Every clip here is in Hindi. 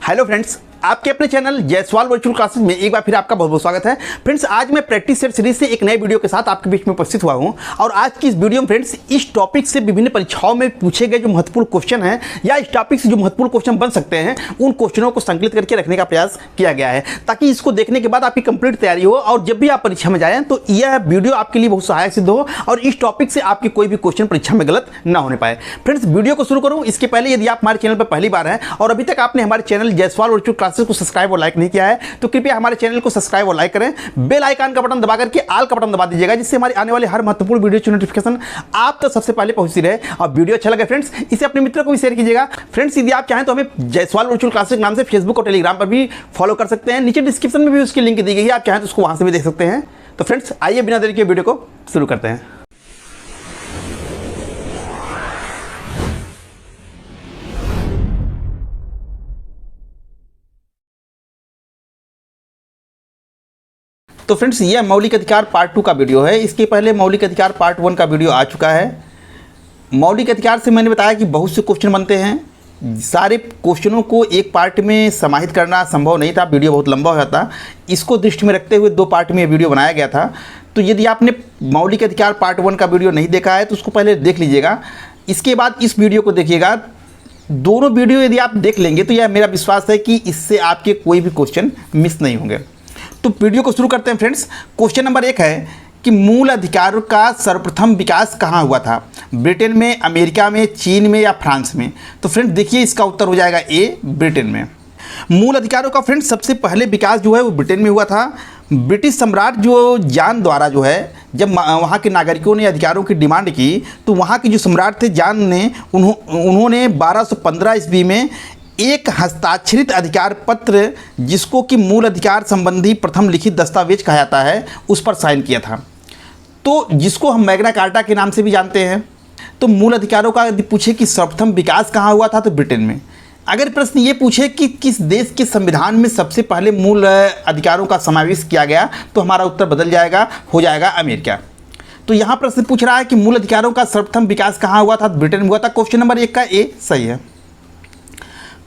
हेलो फ्रेंड्स, आपके अपने चैनल जयसवाल वर्चुअल क्लासेस में एक बार फिर आपका बहुत बहुत स्वागत है। फ्रेंड्स, आज मैं प्रैक्टिस सेट सीरीज से एक नए वीडियो के साथ आपके बीच में उपस्थित हुआ हूं और आज की इस वीडियो में फ्रेंड्स इस टॉपिक से विभिन्न परीक्षाओं में पूछे गए जो महत्वपूर्ण क्वेश्चन हैं या इस टॉपिक से जो महत्वपूर्ण क्वेश्चन बन सकते हैं उन क्वेश्चनों को संकलित करके रखने का प्रयास किया गया है ताकि इसको देखने के बाद आपकी कंप्लीट तैयारी हो और जब भी आप परीक्षा में जाएँ तो यह वीडियो आपके लिए बहुत सहायक सिद्ध हो और इस टॉपिक से आपके कोई भी क्वेश्चन परीक्षा में गलत ना होने पाए। फ्रेंड्स, वीडियो को शुरू करूँ इसके पहले यदि आप हमारे चैनल पर पहली बार हैं और अभी तक आपने हमारे चैनल जयसवाल वर्चुअल क्लासेस को सब्सक्राइब और लाइक नहीं किया है तो कृपया हमारे चैनल को सब्सक्राइब और लाइक करें। बेल आइकन का बटन दबा करके ऑल का बटन दबा दीजिएगा जिससे हमारे आने वाले हर महत्वपूर्ण वीडियो की नोटिफिकेशन आप तक सबसे पहले पहुंचती रहे। और वीडियो अच्छा लगे फ्रेंड्स इसे अपने मित्रों को भी शेयर कीजिएगा। फ्रेंड्स, यदि आप चाहें तो हमें जयसवाल वर्चुअल क्लासेस के नाम से फेसबुक और टेलीग्राम पर भी फॉलो कर सकते हैं। नीचे डिस्क्रिप्शन में भी उसकी लिंक दी गई है, आप चाहें तो उसको वहां से भी देख सकते हैं। तो फ्रेंड्स, आइए बिना देरी के वीडियो को शुरू करते हैं। तो फ्रेंड्स, यह मौलिक अधिकार पार्ट 2 का वीडियो है। इसके पहले मौलिक अधिकार पार्ट 1 का वीडियो आ चुका है। मौलिक अधिकार से मैंने बताया कि बहुत से क्वेश्चन बनते हैं, सारे क्वेश्चनों को एक पार्ट में समाहित करना संभव नहीं था, वीडियो बहुत लंबा हो जाता। इसको दृष्टि में रखते हुए 2 पार्ट में यह वीडियो बनाया गया था। तो यदि आपने मौलिक अधिकार पार्ट 1 का वीडियो नहीं देखा है तो उसको पहले देख लीजिएगा, इसके बाद इस वीडियो को देखिएगा। दोनों वीडियो यदि आप देख लेंगे तो यह मेरा विश्वास है कि इससे आपके कोई भी क्वेश्चन मिस नहीं होंगे। तो वीडियो को शुरू करते हैं फ्रेंड्स। क्वेश्चन नंबर 1 है कि मूल अधिकारों का सर्वप्रथम विकास कहाँ हुआ था? ब्रिटेन में, अमेरिका में, चीन में या फ्रांस में? तो फ्रेंड्स देखिए, इसका उत्तर हो जाएगा ए, ब्रिटेन में। मूल अधिकारों का फ्रेंड्स सबसे पहले विकास जो है वो ब्रिटेन में हुआ था। ब्रिटिश सम्राट जो जॉन द्वारा जो है जब वहाँ के नागरिकों ने अधिकारों की डिमांड की तो वहाँ के जो सम्राट थे जॉन ने उन्होंने 1215 ईस्वी में एक हस्ताक्षरित अधिकार पत्र, जिसको कि मूल अधिकार संबंधी प्रथम लिखित दस्तावेज कहा जाता है, उस पर साइन किया था। तो जिसको हम मैग्ना कार्टा के नाम से भी जानते हैं। तो मूल अधिकारों का यदि पूछे कि सर्वप्रथम विकास कहाँ हुआ था तो ब्रिटेन में। अगर प्रश्न ये पूछे कि किस देश के संविधान में सबसे पहले मूल अधिकारों का समावेश किया गया तो हमारा उत्तर बदल जाएगा, हो जाएगा अमेरिका। तो यहाँ प्रश्न पूछ रहा है कि मूल अधिकारों का सर्वप्रथम विकास कहाँ हुआ था? ब्रिटेन में हुआ था। क्वेश्चन नंबर 1 का ए सही है।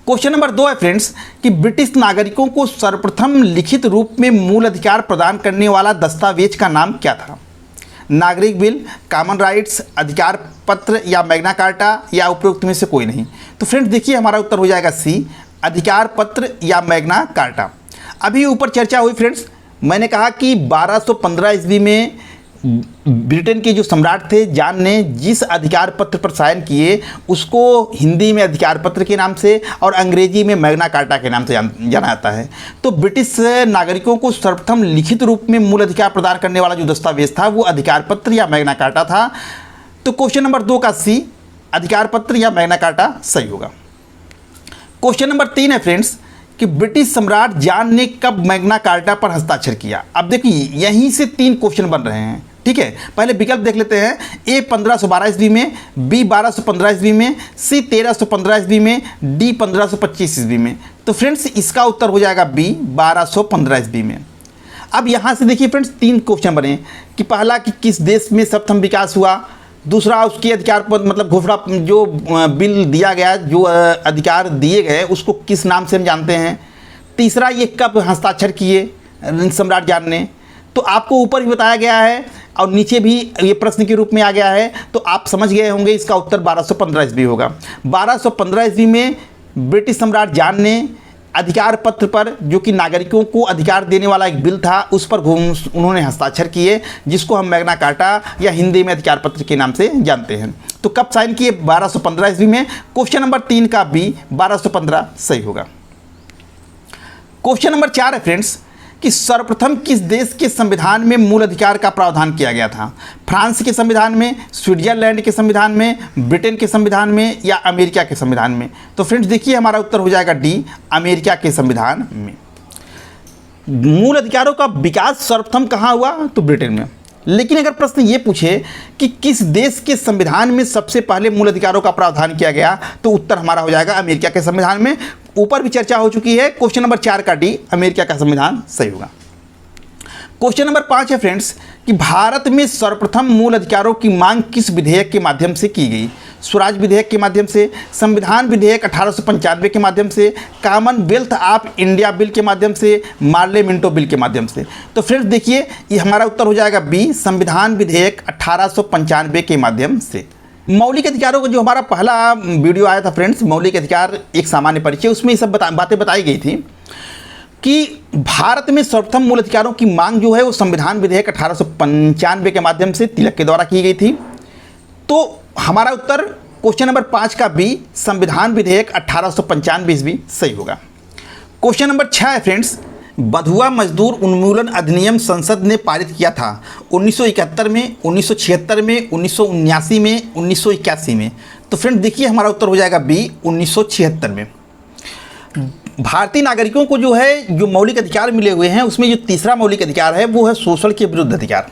क्वेश्चन नंबर 2 है फ्रेंड्स कि ब्रिटिश नागरिकों को सर्वप्रथम लिखित रूप में मूल अधिकार प्रदान करने वाला दस्तावेज का नाम क्या था? नागरिक बिल, कॉमन राइट्स, अधिकार पत्र या मैग्ना कार्टा या उपरोक्त में से कोई नहीं? तो फ्रेंड्स देखिए, हमारा उत्तर हो जाएगा सी, अधिकार पत्र या मैग्ना कार्टा। अभी ऊपर चर्चा हुई फ्रेंड्स, मैंने कहा कि 1215 ईस्वी में ब्रिटेन के जो सम्राट थे जॉन ने जिस अधिकार पत्र पर साइन किए उसको हिंदी में अधिकार पत्र के नाम से और अंग्रेजी में मैग्ना कार्टा के नाम से जाना जाता है। तो ब्रिटिश नागरिकों को सर्वप्रथम लिखित रूप में मूल अधिकार प्रदान करने वाला जो दस्तावेज था वो अधिकार पत्र या मैग्ना कार्टा था। तो क्वेश्चन नंबर 2 का सी, अधिकार पत्र या मैग्ना कार्टा सही होगा। क्वेश्चन नंबर 3 है फ्रेंड्स कि ब्रिटिश सम्राट जॉन ने कब मैग्ना कार्टा पर हस्ताक्षर किया? अब देखिए, यहीं से 3 क्वेश्चन बन रहे हैं, ठीक है। पहले विकल्प देख लेते हैं। ए 1512 ईस्वी में, बी 1215 ईस्वी में, सी 1315 ईस्वी में, डी 1525 ईस्वी में। तो फ्रेंड्स इसका उत्तर हो जाएगा बी, 1215 ईस्वी में। अब यहाँ से देखिए फ्रेंड्स 3 क्वेश्चन बने कि पहला कि किस देश में सर्वप्रथम विकास हुआ, दूसरा उसके अधिकार पर मतलब घोषणा जो बिल दिया गया, जो अधिकार दिए गए उसको किस नाम से हम जानते हैं, तीसरा ये कब हस्ताक्षर किए सम्राट जॉन ने। तो आपको ऊपर भी बताया गया है और नीचे भी ये प्रश्न के रूप में आ गया है, तो आप समझ गए होंगे इसका उत्तर 1215 ईस्वी होगा। 1215 ईस्वी में ब्रिटिश सम्राट जॉन ने अधिकार पत्र पर, जो कि नागरिकों को अधिकार देने वाला एक बिल था, उस पर उन्होंने हस्ताक्षर किए, जिसको हम मैग्ना कार्टा या हिंदी में अधिकार पत्र के नाम से जानते हैं। तो कब साइन किए? 1215 ईस्वी में। क्वेश्चन नंबर 3 का बी, 1215 सही होगा। क्वेश्चन नंबर 4 है फ्रेंड्स कि सर्वप्रथम किस देश के संविधान में मूल अधिकार का प्रावधान किया गया था? फ्रांस के संविधान में, स्विट्जरलैंड के संविधान में, ब्रिटेन के संविधान में या अमेरिका के संविधान में? तो फ्रेंड्स देखिए, हमारा उत्तर हो जाएगा डी, अमेरिका के संविधान में। मूल अधिकारों का विकास सर्वप्रथम कहाँ हुआ? तो ब्रिटेन में। लेकिन अगर प्रश्न ये पूछे कि किस देश के संविधान में सबसे पहले मूल अधिकारों का प्रावधान किया गया तो उत्तर हमारा हो जाएगा अमेरिका के संविधान में। ऊपर भी चर्चा हो चुकी है। क्वेश्चन नंबर 4 का डी, अमेरिका का संविधान सही होगा। क्वेश्चन नंबर 5 है फ्रेंड्स कि भारत में सर्वप्रथम मूल अधिकारों की मांग किस विधेयक के माध्यम से की गई? स्वराज विधेयक के माध्यम से, संविधान विधेयक 1895 के माध्यम से, कॉमनवेल्थ ऑफ इंडिया बिल के माध्यम से, मार्ले मिंटो बिल के माध्यम से। तो फ्रेंड्स देखिए, ये हमारा उत्तर हो जाएगा बी, संविधान विधेयक 1895 के माध्यम से। मौलिक अधिकारों का जो हमारा पहला वीडियो आया था फ्रेंड्स, मौलिक अधिकार एक सामान्य परिचय, उसमें ये सब बातें बताई गई थी कि भारत में सर्वप्रथम मूल अधिकारों की मांग जो है वो संविधान विधेयक 1895 के माध्यम से तिलक के द्वारा की गई थी। तो हमारा उत्तर क्वेश्चन नंबर 5 का बी, संविधान विधेयक 1895 भी सही होगा। क्वेश्चन नंबर 6 है फ्रेंड्स, बंधुआ मजदूर उन्मूलन अधिनियम संसद ने पारित किया था 1971 में, 1976 में, 1979 में, 1981 में। तो फ्रेंड्स देखिए, हमारा उत्तर हो जाएगा बी, 1976 में। भारतीय नागरिकों को जो है जो मौलिक अधिकार मिले हुए हैं, उसमें जो तीसरा मौलिक अधिकार है वो है शोषण के विरुद्ध अधिकार।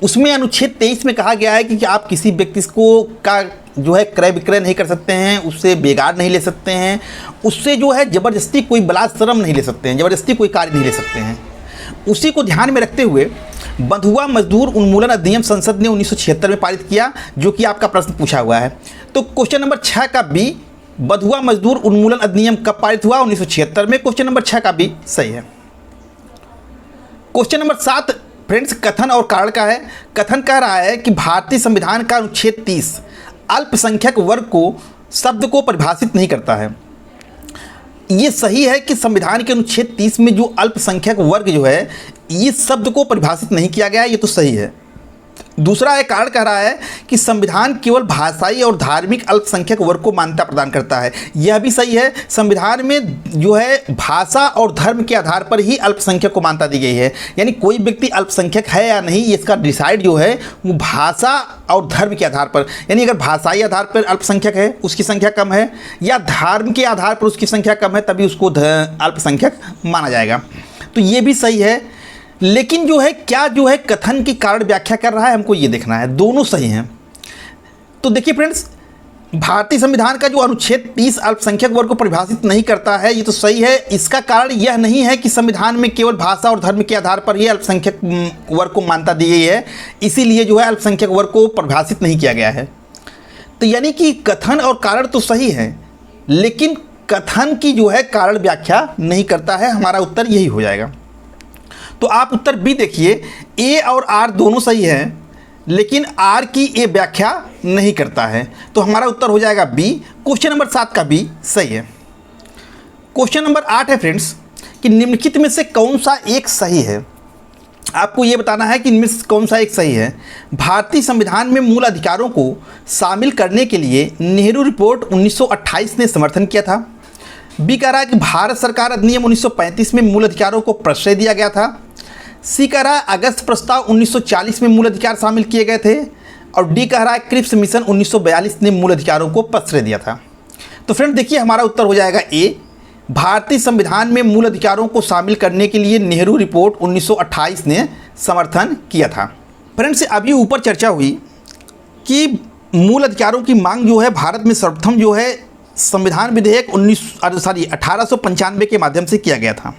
उसमें अनुच्छेद 23 में कहा गया है कि आप किसी व्यक्ति को का जो है क्रय विक्रय नहीं कर सकते हैं, उससे बेगार नहीं ले सकते हैं, उससे जो है ज़बरदस्ती कोई बलात्सरम नहीं ले सकते हैं, ज़बरदस्ती कोई कार्य नहीं ले सकते हैं। उसी को ध्यान में रखते हुए बंधुआ मजदूर उन्मूलन अधिनियम संसद ने 1976 में पारित किया, जो कि आपका प्रश्न पूछा हुआ है। तो क्वेश्चन नंबर 6 का बी, बंधुआ मजदूर उन्मूलन अधिनियम कब पारित हुआ? 1976 में। क्वेश्चन नंबर 6 का भी सही है। क्वेश्चन नंबर 7 फ्रेंड्स, कथन और कारण का है। कथन कह रहा है कि भारतीय संविधान का अनुच्छेद 30 अल्पसंख्यक वर्ग को शब्द को परिभाषित नहीं करता है। ये सही है कि संविधान के अनुच्छेद 30 में जो अल्पसंख्यक वर्ग जो है, ये शब्द को परिभाषित नहीं किया गया है, ये तो सही है। दूसरा एक कारण कह रहा है कि संविधान केवल भाषाई और धार्मिक अल्पसंख्यक वर्ग को मान्यता प्रदान करता है। यह भी सही है, संविधान में जो है भाषा और धर्म के आधार पर ही अल्पसंख्यक को मान्यता दी गई है। यानी कोई व्यक्ति अल्पसंख्यक है या नहीं, इसका डिसाइड जो है वो भाषा और धर्म के आधार पर, यानी अगर भाषाई आधार पर अल्पसंख्यक है, उसकी संख्या कम है, या धर्म के आधार पर उसकी संख्या कम है, तभी उसको अल्पसंख्यक माना जाएगा। तो ये भी सही है। लेकिन जो है क्या जो है कथन की कारण व्याख्या कर रहा है, हमको ये देखना है। दोनों सही हैं। तो देखिए फ्रेंड्स, भारतीय संविधान का जो अनुच्छेद 30 अल्पसंख्यक वर्ग को परिभाषित नहीं करता है, ये तो सही है। इसका कारण यह नहीं है कि संविधान में केवल भाषा और धर्म के आधार पर ही अल्पसंख्यक वर्ग को मान्यता दी गई है, इसीलिए जो है अल्पसंख्यक वर्ग को परिभाषित नहीं किया गया है। तो यानी कि कथन और कारण तो सही है, लेकिन कथन की जो है कारण व्याख्या नहीं करता है। हमारा उत्तर यही हो जाएगा। तो आप उत्तर बी देखिए, ए और आर दोनों सही हैं, लेकिन आर की ए व्याख्या नहीं करता है। तो हमारा उत्तर हो जाएगा बी। क्वेश्चन नंबर 7 का बी सही है। क्वेश्चन नंबर 8 है फ्रेंड्स कि निम्नलिखित में से कौन सा एक सही है? आपको ये बताना है कि इनमें से कौन सा एक सही है। भारतीय संविधान में मूल अधिकारों को शामिल करने के लिए नेहरू रिपोर्ट 1928 ने समर्थन किया था। बी कह रहा है कि भारत सरकार अधिनियम 1935 में मूल अधिकारों को प्रश्रय दिया गया था। सी कह रहा है अगस्त प्रस्ताव 1940 में मूल अधिकार शामिल किए गए थे। और डी कह रहा है क्रिप्स मिशन 1942 ने मूल अधिकारों को प्रश्रय दिया था। तो फ्रेंड देखिए, हमारा उत्तर हो जाएगा ए, भारतीय संविधान में मूल अधिकारों को शामिल करने के लिए नेहरू रिपोर्ट 1928 ने समर्थन किया था। फ्रेंड्स, अभी ऊपर चर्चा हुई कि मूल अधिकारों की मांग जो है भारत में सर्वप्रथम जो है संविधान विधेयक 1895 के माध्यम से किया गया था।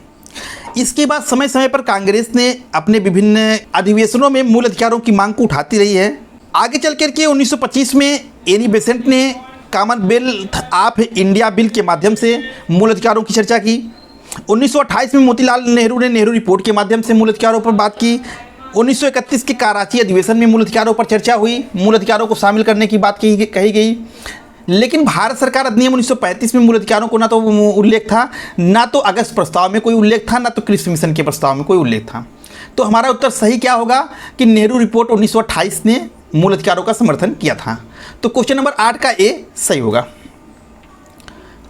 इसके बाद समय समय पर कांग्रेस ने अपने विभिन्न अधिवेशनों में मूल अधिकारों की मांग को उठाती रही है। आगे चल कर के 1925 में एनी बेसेंट ने कॉमनवेल्थ ऑफ इंडिया बिल के माध्यम से मूल अधिकारों की चर्चा की। 1928 में मोतीलाल नेहरू ने नेहरू रिपोर्ट के माध्यम से मूल अधिकारों पर बात की। 1931 के कराची अधिवेशन में मूल अधिकारों पर चर्चा हुई, मूल अधिकारों को शामिल करने की बात कही गई। लेकिन भारत सरकार अधिनियम 1935 में मूल अधिकारों को ना तो उल्लेख था, ना तो अगस्त प्रस्ताव में कोई उल्लेख था, ना तो क्रिप्स मिशन के प्रस्ताव में कोई उल्लेख था। तो हमारा उत्तर सही क्या होगा कि नेहरू रिपोर्ट 1928 ने मूल अधिकारों का समर्थन किया था। तो क्वेश्चन नंबर 8 का ए सही होगा।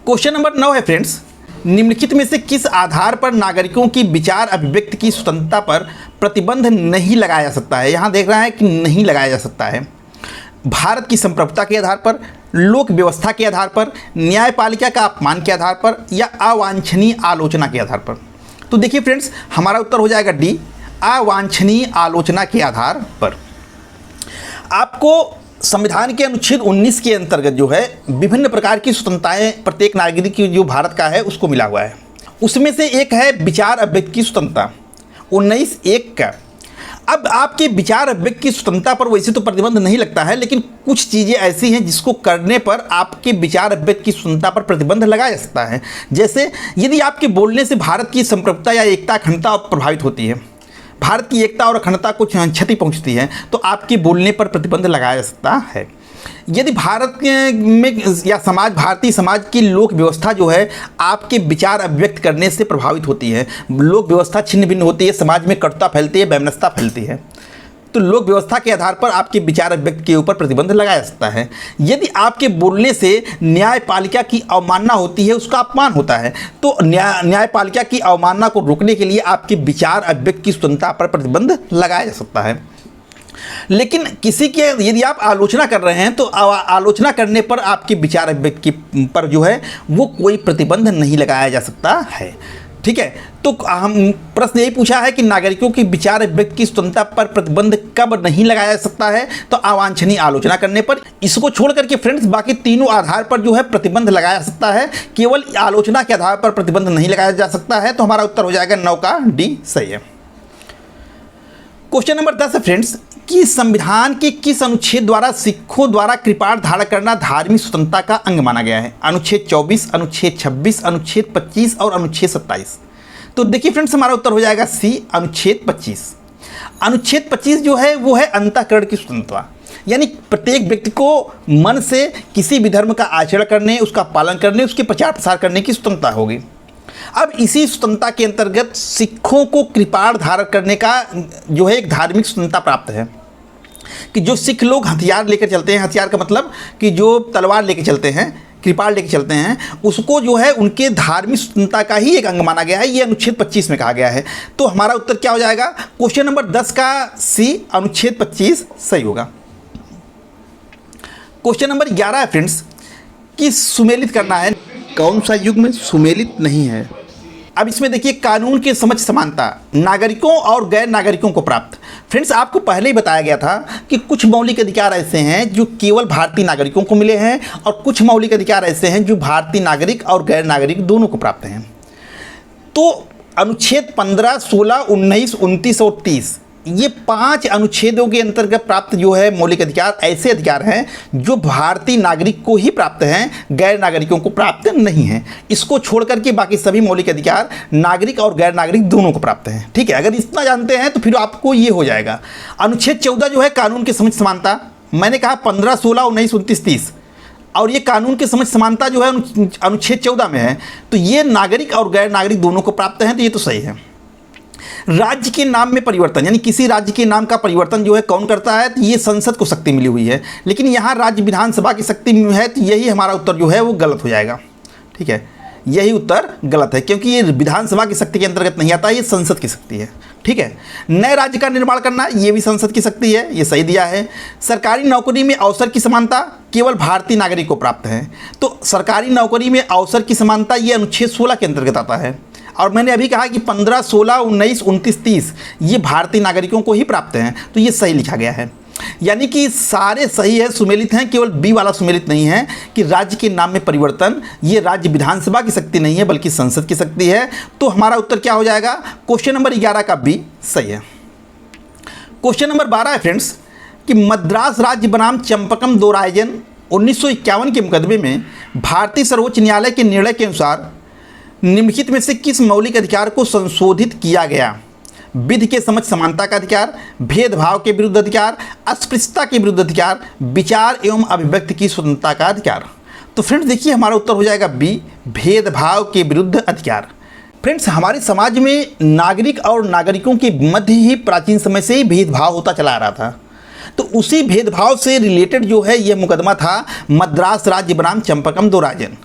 क्वेश्चन नंबर 9 है फ्रेंड्स, निम्नलिखित में से किस आधार पर नागरिकों की विचार अभिव्यक्ति की स्वतंत्रता पर प्रतिबंध नहीं लगाया जा सकता है? यहाँ देख रहा है कि नहीं लगाया जा सकता है। भारत की संप्रभुता के आधार पर, लोक व्यवस्था के आधार पर, न्यायपालिका का अपमान के आधार पर, या अवांछनीय आलोचना के आधार पर। तो देखिए फ्रेंड्स, हमारा उत्तर हो जाएगा डी, अवांछनीय आलोचना के आधार पर। आपको संविधान के अनुच्छेद 19 के अंतर्गत जो है विभिन्न प्रकार की स्वतंत्रताएं प्रत्येक नागरिक की जो भारत का है उसको मिला हुआ है। उसमें से एक है विचार अभिव्यक्ति की स्वतंत्रता। 19(1) का। अब आपके विचार अभिव्यक्ति की स्वतंत्रता पर वैसे तो प्रतिबंध नहीं लगता है, लेकिन कुछ चीज़ें ऐसी हैं जिसको करने पर आपके विचार अभिव्यक्ति की स्वतंत्रता पर प्रतिबंध लगाया जा सकता है। जैसे यदि आपके बोलने से भारत की संप्रभुता या एकता अखंडता प्रभावित होती है, भारत की एकता और अखंडता को क्षति पहुंचती है, तो आपके बोलने पर प्रतिबंध लगाया जा सकता है। यदि भारत में या भारतीय समाज की लोक व्यवस्था जो है आपके विचार अभिव्यक्त करने से प्रभावित होती है, लोक व्यवस्था छिन्न भिन्न होती है, समाज में कटुता फैलती है, वैमनस्यता फैलती है, तो लोक व्यवस्था के आधार पर आपके विचार अभिव्यक्त के ऊपर प्रतिबंध लगाया जा सकता है। यदि आपके बोलने से न्यायपालिका की अवमानना होती है, उसका अपमान होता है, तो न्यायपालिका की अवमानना को रोकने के लिए आपके विचार अभिव्यक्त की स्वतंत्रता पर प्रतिबंध लगाया जा सकता है। लेकिन किसी के यदि आप आलोचना कर रहे हैं तो आलोचना करने पर आपके विचार अभिव्यक्ति पर जो है वो कोई प्रतिबंध नहीं लगाया जा सकता है। ठीक है, तो हम प्रश्न यही पूछा है कि नागरिकों की विचार अभिव्यक्ति की स्वतंत्रता पर प्रतिबंध कब नहीं लगाया जा सकता है, तो अवांछनीय आलोचना करने पर। इसको छोड़ करके फ्रेंड्स बाकी तीनों आधार पर जो है प्रतिबंध लगाया जा सकता है, केवल आलोचना के आधार पर प्रतिबंध नहीं लगाया जा सकता है। तो हमारा उत्तर हो जाएगा 9 का डी सही है। क्वेश्चन नंबर 10 है फ्रेंड्स कि संविधान के किस अनुच्छेद द्वारा सिखों द्वारा कृपाण धारण करना धार्मिक स्वतंत्रता का अंग माना गया है? अनुच्छेद 24, अनुच्छेद 26, अनुच्छेद 25 और अनुच्छेद 27। तो देखिए फ्रेंड्स हमारा उत्तर हो जाएगा सी, अनुच्छेद 25। अनुच्छेद 25 जो है वो है अंतःकरण की स्वतंत्रता, यानी प्रत्येक व्यक्ति को मन से किसी भी धर्म का आचरण करने, उसका पालन करने, उसके प्रचार प्रसार करने की स्वतंत्रता होगी। अब इसी स्वतंत्रता के अंतर्गत सिखों को कृपाण धारण करने का जो है एक धार्मिक स्वतंत्रता प्राप्त है कि जो सिख लोग हथियार लेकर चलते हैं, हथियार का मतलब कि जो तलवार लेकर चलते हैं, कृपाण लेकर चलते हैं, उसको जो है उनके धार्मिक स्वतंत्रता का ही एक अंग माना गया है। ये अनुच्छेद 25 में कहा गया है। तो हमारा उत्तर क्या हो जाएगा? क्वेश्चन नंबर 10 का सी, अनुच्छेद 25 सही होगा। क्वेश्चन नंबर 11 है फ्रेंड्स कि सुमेलित करना है, कौन सा युग में सुमेलित नहीं है? अब इसमें देखिए कानून के समझ समानता नागरिकों और गैर नागरिकों को प्राप्त। फ्रेंड्स आपको पहले ही बताया गया था कि कुछ मौलिक अधिकार ऐसे हैं जो केवल भारतीय नागरिकों को मिले हैं और कुछ मौलिक अधिकार ऐसे हैं जो भारतीय नागरिक और गैर नागरिक दोनों को प्राप्त हैं। तो अनुच्छेद 15, 16, 19, 29 और 30 ये 5 अनुच्छेदों के अंतर्गत प्राप्त जो है मौलिक अधिकार ऐसे अधिकार हैं जो भारतीय नागरिक को ही प्राप्त हैं, गैर नागरिकों को प्राप्त नहीं हैं। इसको छोड़ करके बाकी सभी मौलिक अधिकार नागरिक और गैर नागरिक दोनों को प्राप्त हैं। ठीक है, अगर इतना जानते हैं तो फिर आपको ये हो जाएगा। अनुच्छेद 14 जो है कानून की समझ समानता, मैंने कहा 15, 16, 19, 29, 30 और ये कानून की समझ समानता जो है अनुच्छेद 14 में है, तो ये नागरिक और गैर नागरिक दोनों को प्राप्त हैं, तो ये तो सही है। राज्य के नाम में परिवर्तन, यानी किसी राज्य के नाम का परिवर्तन जो है कौन करता है? तो ये संसद को शक्ति मिली हुई है, लेकिन यहाँ राज्य विधानसभा की शक्ति है, तो यही हमारा उत्तर जो है वो गलत हो जाएगा। ठीक है, यही उत्तर गलत है क्योंकि ये विधानसभा की शक्ति के अंतर्गत नहीं आता, ये संसद की शक्ति है। ठीक है, नए राज्य का निर्माण करना ये भी संसद की शक्ति है, ये सही दिया है। सरकारी नौकरी में अवसर की समानता केवल भारतीय नागरिक को प्राप्त है, तो सरकारी नौकरी में अवसर की समानता ये अनुच्छेद 16 के अंतर्गत आता है। और मैंने अभी कहा कि 15, 16, 19, 29, 30 ये भारतीय नागरिकों को ही प्राप्त हैं, तो ये सही लिखा गया है। यानी कि सारे सही है, सुमेलित हैं, केवल बी वाला सुमेलित नहीं है कि राज्य के नाम में परिवर्तन ये राज्य विधानसभा की शक्ति नहीं है बल्कि संसद की शक्ति है। तो हमारा उत्तर क्या हो जाएगा? क्वेश्चन नंबर 11 का बी सही है। क्वेश्चन नंबर 12 है फ्रेंड्स कि मद्रास राज्य बनाम चंपकम दोरायजन 1951 के मुकदमे में भारतीय सर्वोच्च न्यायालय के निर्णय के अनुसार निम्नलिखित में से किस मौलिक अधिकार को संशोधित किया गया? विधि के समझ समानता का अधिकार, भेदभाव के विरुद्ध अधिकार, अस्पृश्यता के विरुद्ध अधिकार, विचार एवं अभिव्यक्ति की स्वतंत्रता का अधिकार। तो फ्रेंड्स देखिए हमारा उत्तर हो जाएगा बी, भेदभाव के विरुद्ध अधिकार। फ्रेंड्स हमारे समाज में नागरिक और नागरिकों के मध्य ही प्राचीन समय से ही भेदभाव होता चला आ रहा था, तो उसी भेदभाव से रिलेटेड जो है यह मुकदमा था मद्रास राज्य बनाम चंपकम दोरायजन।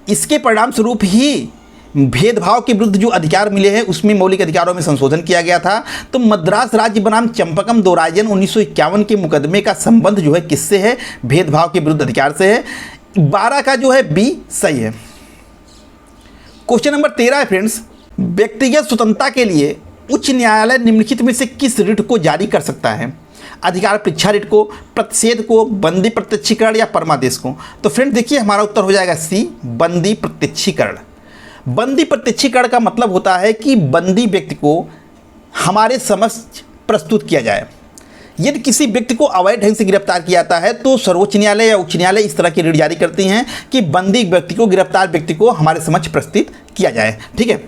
इसके परिणाम स्वरूप ही भेदभाव के विरुद्ध जो अधिकार मिले हैं उसमें मौलिक अधिकारों में संशोधन किया गया था। तो मद्रास राज्य बनाम चंपकम दोरायजन 1951 के मुकदमे का संबंध जो है किससे है? भेदभाव के विरुद्ध अधिकार से है। 12 का जो है बी सही है। क्वेश्चन नंबर 13 है फ्रेंड्स, व्यक्तिगत स्वतंत्रता के लिए उच्च न्यायालय निम्नलिखित में से किस रिट को जारी कर सकता है? अधिकार परीक्षा रिट को, प्रतिषेध को, बंदी प्रत्यक्षीकरण या परमादेश को? तो फ्रेंड्स देखिए हमारा उत्तर हो जाएगा सी, बंदी प्रत्यक्षीकरण। बंदी प्रत्यक्षीकरण का मतलब होता है कि बंदी व्यक्ति को हमारे समक्ष प्रस्तुत किया जाए। यदि किसी व्यक्ति को अवैध ढंग से गिरफ्तार किया जाता है तो सर्वोच्च न्यायालय या उच्च न्यायालय इस तरह की रीट जारी करती हैं कि बंदी व्यक्ति को, गिरफ्तार व्यक्ति को हमारे समक्ष प्रस्तुत किया जाए। ठीक है,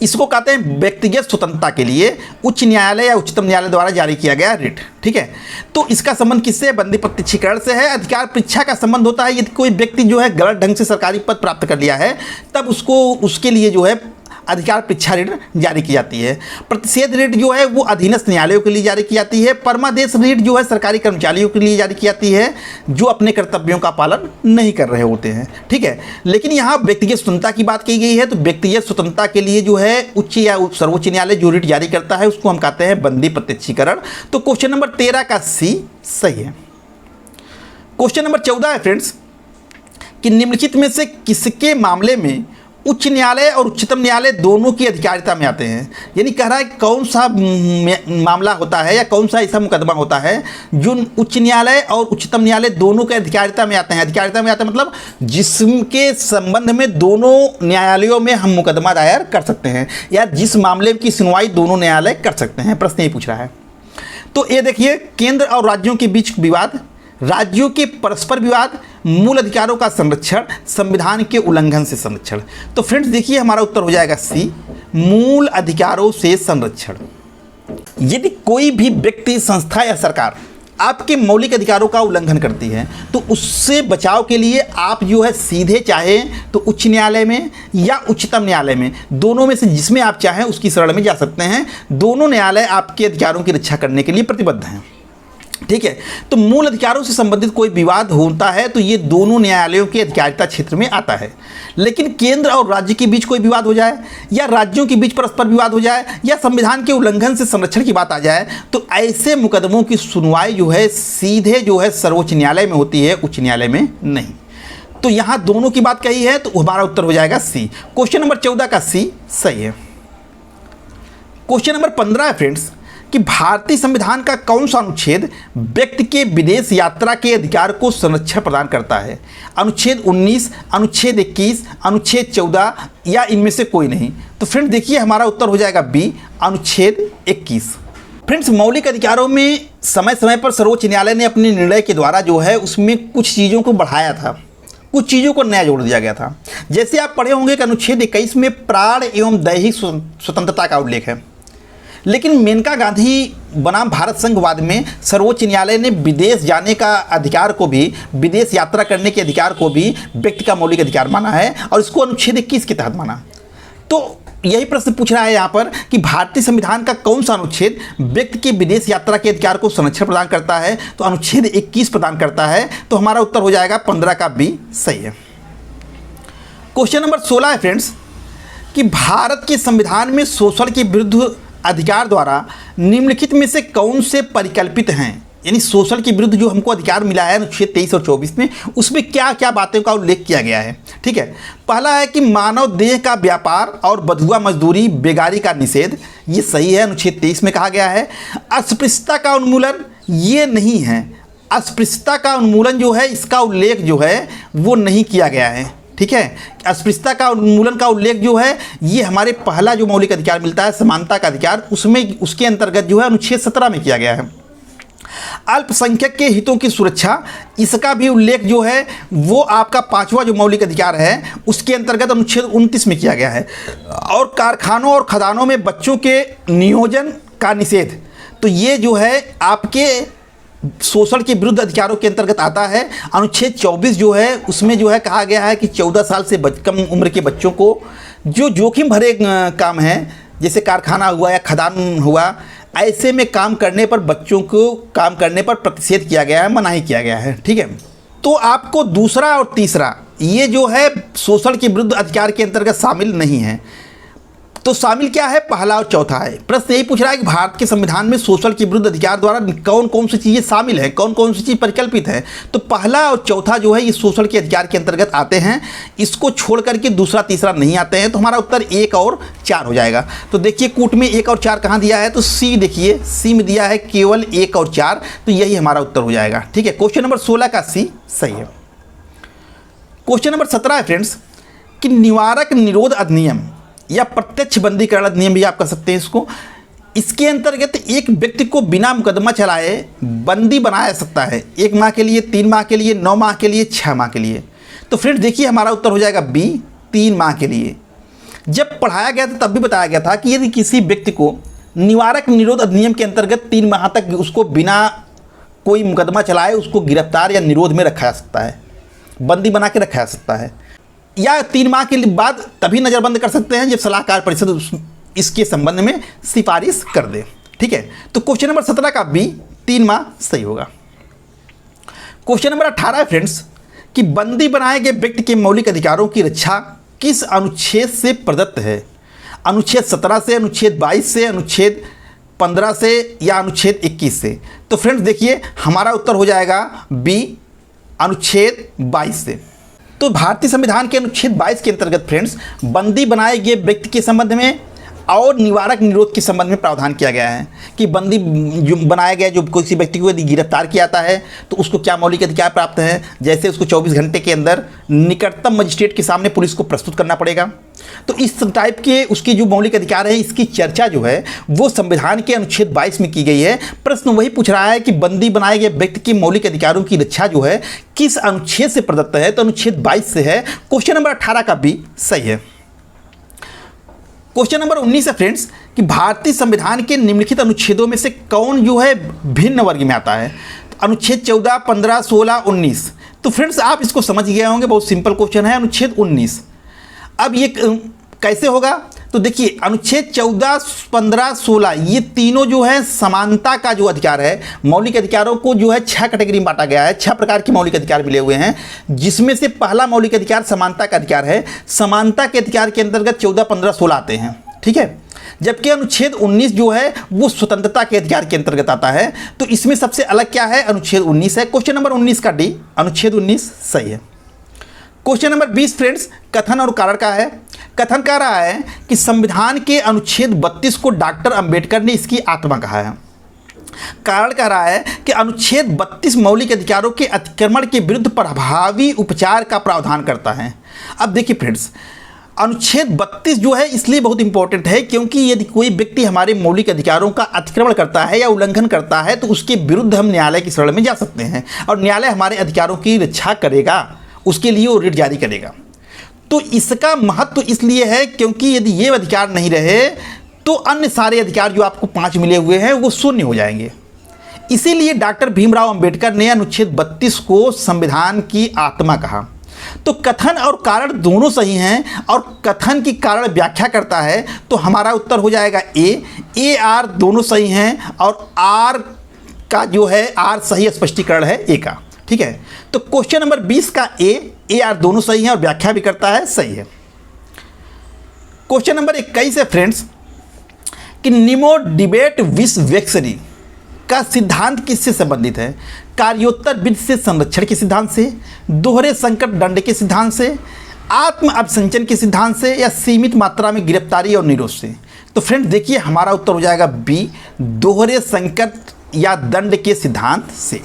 इसको कहते हैं व्यक्तिगत स्वतंत्रता के लिए उच्च न्यायालय या उच्चतम न्यायालय द्वारा जारी किया गया रिट। ठीक है, तो इसका संबंध किससे? बंदी प्रत्यक्षीकरण से है। अधिकार परीक्षा का संबंध होता है यदि कोई व्यक्ति जो है गलत ढंग से सरकारी पद प्राप्त कर लिया है, तब उसको उसके लिए जो है अधिकार परीक्षा रीट जारी की जाती है। प्रतिषेध रीट जो है वो अधीनस्थ न्यायालयों के लिए जारी की जाती है। परमादेश रीट जो है सरकारी कर्मचारियों के लिए जारी की जाती है जो अपने कर्तव्यों का पालन नहीं कर रहे होते हैं। ठीक है, लेकिन यहाँ व्यक्तिगत स्वतंत्रता की बात की गई है, तो व्यक्तिगत स्वतंत्रता के लिए जो है उच्च या सर्वोच्च न्यायालय जो रीट जारी करता है उसको हम कहते हैं बंदी प्रत्यक्षीकरण। तो क्वेश्चन नंबर 13 का सी सही है। क्वेश्चन नंबर 14 है फ्रेंड्स कि निम्नलिखित में से किसके मामले में उच्च न्यायालय और उच्चतम न्यायालय दोनों की अधिकारिता में आते हैं? यानी कह रहा है कौन सा मामला होता है या कौन सा ऐसा मुकदमा होता है जो उच्च न्यायालय और उच्चतम न्यायालय दोनों के अधिकारिता में आते हैं। अधिकारिता में आते हैं मतलब जिसके संबंध में दोनों न्यायालयों में हम मुकदमा दायर कर सकते हैं या जिस मामले की सुनवाई दोनों न्यायालय कर सकते हैं। प्रश्न ये पूछ रहा है। तो ये देखिए, केंद्र और राज्यों के बीच विवाद, राज्यों के परस्पर विवाद, मूल अधिकारों का संरक्षण, संविधान के उल्लंघन से संरक्षण। तो फ्रेंड्स देखिए हमारा उत्तर हो जाएगा सी, मूल अधिकारों से संरक्षण। यदि कोई भी व्यक्ति, संस्था या सरकार आपके मौलिक अधिकारों का उल्लंघन करती है तो उससे बचाव के लिए आप जो है सीधे चाहे तो उच्च न्यायालय में या उच्चतम न्यायालय में, दोनों में से जिसमें आप चाहें उसकी शरण में जा सकते हैं। दोनों न्यायालय आपके अधिकारों की रक्षा करने के लिए प्रतिबद्ध हैं। ठीक है, तो मूल अधिकारों से संबंधित कोई विवाद होता है तो ये दोनों न्यायालयों के अधिकारिता क्षेत्र में आता है। लेकिन केंद्र और राज्य के बीच कोई विवाद हो जाए या राज्यों के बीच परस्पर विवाद हो जाए या संविधान के उल्लंघन से संरक्षण की बात आ जाए तो ऐसे मुकदमों की सुनवाई जो है सीधे जो है सर्वोच्च न्यायालय में होती है, उच्च न्यायालय में नहीं। तो यहाँ दोनों की बात कही है तो हमारा उत्तर हो जाएगा सी। क्वेश्चन नंबर 14 का सी सही है। क्वेश्चन नंबर 15 है फ्रेंड्स कि भारतीय संविधान का कौन सा अनुच्छेद व्यक्ति के विदेश यात्रा के अधिकार को संरक्षण प्रदान करता है? अनुच्छेद 19, अनुच्छेद 21, अनुच्छेद 14 या इनमें से कोई नहीं? तो फ्रेंड्स देखिए हमारा उत्तर हो जाएगा बी, अनुच्छेद 21। फ्रेंड्स मौलिक अधिकारों में समय समय पर सर्वोच्च न्यायालय ने अपने निर्णय के द्वारा जो है उसमें कुछ चीज़ों को बढ़ाया था, कुछ चीज़ों को नया जोड़ दिया गया था। जैसे आप पढ़े होंगे कि अनुच्छेद 21 में प्राण एवं दैहिक स्वतंत्रता का उल्लेख है, लेकिन मेनका गांधी बनाम भारत संघवाद में सर्वोच्च न्यायालय ने विदेश जाने का अधिकार को भी, विदेश यात्रा करने के अधिकार को भी व्यक्ति का मौलिक अधिकार माना है और इसको अनुच्छेद 21 के तहत माना। तो यही प्रश्न पूछ रहा है यहाँ पर कि भारतीय संविधान का कौन सा अनुच्छेद व्यक्ति के विदेश यात्रा के अधिकार को संरक्षण प्रदान करता है? तो अनुच्छेद 21 प्रदान करता है। तो हमारा उत्तर हो जाएगा 15 का बी सही है। क्वेश्चन नंबर 16 है फ्रेंड्स कि भारत के संविधान में शोषण के विरुद्ध अधिकार द्वारा निम्नलिखित में से कौन से परिकल्पित हैं? यानी शोषण के विरुद्ध जो हमको अधिकार मिला है अनुच्छेद 23 और 24 में, उसमें क्या क्या बातों का उल्लेख किया गया है? ठीक है, पहला है कि मानव देह का व्यापार और बंधुआ मजदूरी, बेगारी का निषेध, ये सही है, अनुच्छेद 23 में कहा गया है। अस्पृश्यता का उन्मूलन, ये नहीं है, अस्पृश्यता का उन्मूलन जो है इसका उल्लेख जो है वो नहीं किया गया है। ठीक है, अस्पृश्यता का उन्मूलन का उल्लेख जो है ये हमारे पहला जो मौलिक अधिकार मिलता है समानता का अधिकार, उसमें उसके अंतर्गत जो है अनुच्छेद 17 में किया गया है। अल्पसंख्यक के हितों की सुरक्षा, इसका भी उल्लेख जो है वो आपका 5वां जो मौलिक अधिकार है उसके अंतर्गत अनुच्छेद 29 में किया गया है। और कारखानों और खदानों में बच्चों के नियोजन का निषेध, तो ये जो है आपके शोषण के विरुद्ध अधिकारों के अंतर्गत आता है। अनुच्छेद 24 जो है उसमें जो है कहा गया है कि 14 साल से कम उम्र के बच्चों को जो जोखिम भरे काम है जैसे कारखाना हुआ या खदान हुआ, ऐसे में काम करने पर बच्चों को काम करने पर प्रतिषेध किया गया है, मनाही किया गया है। ठीक है, तो आपको दूसरा और तीसरा ये जो है शोषण के विरुद्ध अधिकार के अंतर्गत शामिल नहीं है। तो शामिल क्या है? पहला और चौथा है। प्रश्न यही पूछ रहा है कि भारत के संविधान में शोषण के विरुद्ध अधिकार द्वारा कौन कौन सी चीज़ें शामिल हैं, कौन कौन सी चीज़ परिकल्पित है? तो पहला और चौथा जो है ये शोषण के अधिकार के अंतर्गत आते हैं, इसको छोड़ करके दूसरा तीसरा नहीं आते हैं। तो हमारा उत्तर 1 और 4 हो जाएगा। तो देखिए कूट में 1 और 4 कहाँ दिया है? तो सी, देखिए सी में दिया है केवल 1 और 4, तो यही हमारा उत्तर हो जाएगा। ठीक है, क्वेश्चन नंबर 16 का सी सही है। क्वेश्चन नंबर 17 है फ्रेंड्स कि निवारक निरोध अधिनियम या प्रत्यक्ष बंदीकरण अधिनियम भी आप कह सकते हैं इसको, इसके अंतर्गत एक व्यक्ति को बिना मुकदमा चलाए बंदी बनाया जा सकता है 1 माह के लिए, 3 माह के लिए, 9 माह के लिए, 6 माह के लिए। तो फ्रेंड्स देखिए हमारा उत्तर हो जाएगा बी, 3 माह के लिए। जब पढ़ाया गया था तब भी बताया गया था कि यदि किसी व्यक्ति को निवारक निरोध अधिनियम के अंतर्गत 3 माह तक उसको बिना कोई मुकदमा चलाए उसको गिरफ्तार या निरोध में रखा जा सकता है, बंदी बना के रखा जा सकता है, या 3 माह के बाद तभी नज़रबंद कर सकते हैं जब सलाहकार परिषद इसके संबंध में सिफारिश कर दे। ठीक है, तो क्वेश्चन नंबर 17 का बी, 3 माह सही होगा। क्वेश्चन नंबर 18 है फ्रेंड्स कि बंदी बनाए गए व्यक्ति के मौलिक अधिकारों की रक्षा किस अनुच्छेद से प्रदत्त है? अनुच्छेद 17 से, अनुच्छेद 22 से, अनुच्छेद 15 से या अनुच्छेद 21 से? तो फ्रेंड्स देखिए हमारा उत्तर हो जाएगा बी, अनुच्छेद 22 से। तो भारतीय संविधान के अनुच्छेद 22 के अंतर्गत फ्रेंड्स बंदी बनाए गए व्यक्ति के संबंध में और निवारक निरोध के संबंध में प्रावधान किया गया है कि बंदी जो बनाया गया जो किसी व्यक्ति को यदि गिरफ्तार किया जाता है तो उसको क्या मौलिक अधिकार प्राप्त है, जैसे उसको 24 घंटे के अंदर निकटतम मजिस्ट्रेट के सामने पुलिस को प्रस्तुत करना पड़ेगा। तो इस टाइप के उसकी जो मौलिक अधिकार है इसकी चर्चा जो है वो संविधान के अनुच्छेद 22 में की गई है। प्रश्न वही पूछ रहा है कि बंदी बनाए गए व्यक्ति के मौलिक अधिकारों की रक्षा जो है किस अनुच्छेद से प्रदत्त है? तो अनुच्छेद 22 से है। क्वेश्चन नंबर 18 का बी सही है। क्वेश्चन नंबर 19 है फ्रेंड्स कि भारतीय संविधान के निम्नलिखित अनुच्छेदों में से कौन जो है भिन्न वर्ग में आता है? तो अनुच्छेद 14, 15, 16, 19। तो फ्रेंड्स आप इसको समझ गए होंगे, बहुत सिंपल क्वेश्चन है। अनुच्छेद 19 अब ये कैसे होगा? तो देखिए अनुच्छेद 14, 15, 16 ये तीनों जो है समानता का जो अधिकार है, मौलिक अधिकारों को जो है 6 कैटेगरी में बांटा गया है, 6 प्रकार के मौलिक अधिकार मिले हुए हैं, जिसमें से पहला मौलिक अधिकार समानता का अधिकार है। समानता के अधिकार के अंतर्गत 14, 15, 16 आते हैं। ठीक है, जबकि अनुच्छेद 19 जो है वो स्वतंत्रता के अधिकार के अंतर्गत आता है। तो इसमें सबसे अलग क्या है? अनुच्छेद 19 है। क्वेश्चन नंबर 19 का डी, अनुच्छेद 19 सही है। क्वेश्चन नंबर 20 फ्रेंड्स कथन और कारण का है। कथन कह रहा है कि संविधान के अनुच्छेद 32 को डॉक्टर अंबेडकर ने इसकी आत्मा कहा है। कारण कह रहा है कि अनुच्छेद 32 मौलिक अधिकारों के अतिक्रमण के विरुद्ध प्रभावी उपचार का प्रावधान करता है। अब देखिए फ्रेंड्स अनुच्छेद 32 जो है इसलिए बहुत इंपॉर्टेंट है क्योंकि यदि कोई व्यक्ति हमारे मौलिक अधिकारों का अतिक्रमण करता है या उल्लंघन करता है तो उसके विरुद्ध हम न्यायालय की शरण में जा सकते हैं और न्यायालय हमारे अधिकारों की रक्षा करेगा, उसके लिए वो रिट जारी करेगा। तो इसका महत्व इसलिए है क्योंकि यदि ये अधिकार नहीं रहे तो अन्य सारे अधिकार जो आपको 5 मिले हुए हैं वो शून्य हो जाएंगे। इसीलिए डॉक्टर भीमराव अंबेडकर ने अनुच्छेद 32 को संविधान की आत्मा कहा। तो कथन और कारण दोनों सही हैं और कथन की कारण व्याख्या करता है तो हमारा उत्तर हो जाएगा ए आर दोनों सही हैं और आर का जो है आर सही स्पष्टीकरण है ए का। ठीक है, तो क्वेश्चन नंबर 20 का ए आर दोनों सही हैं और व्याख्या भी करता है, सही है। क्वेश्चन नंबर 21 है फ्रेंड्स कि निमो डिबेट विश्वेश्वरी का सिद्धांत किससे संबंधित है? कार्योत्तर विधि से संरक्षण के सिद्धांत से, दोहरे संकट दंड के सिद्धांत से, आत्म अभिसंचन के सिद्धांत से या सीमित मात्रा में गिरफ्तारी और निरोध से? तो फ्रेंड्स देखिए हमारा उत्तर हो जाएगा बी, दोहरे संकट या दंड के सिद्धांत से।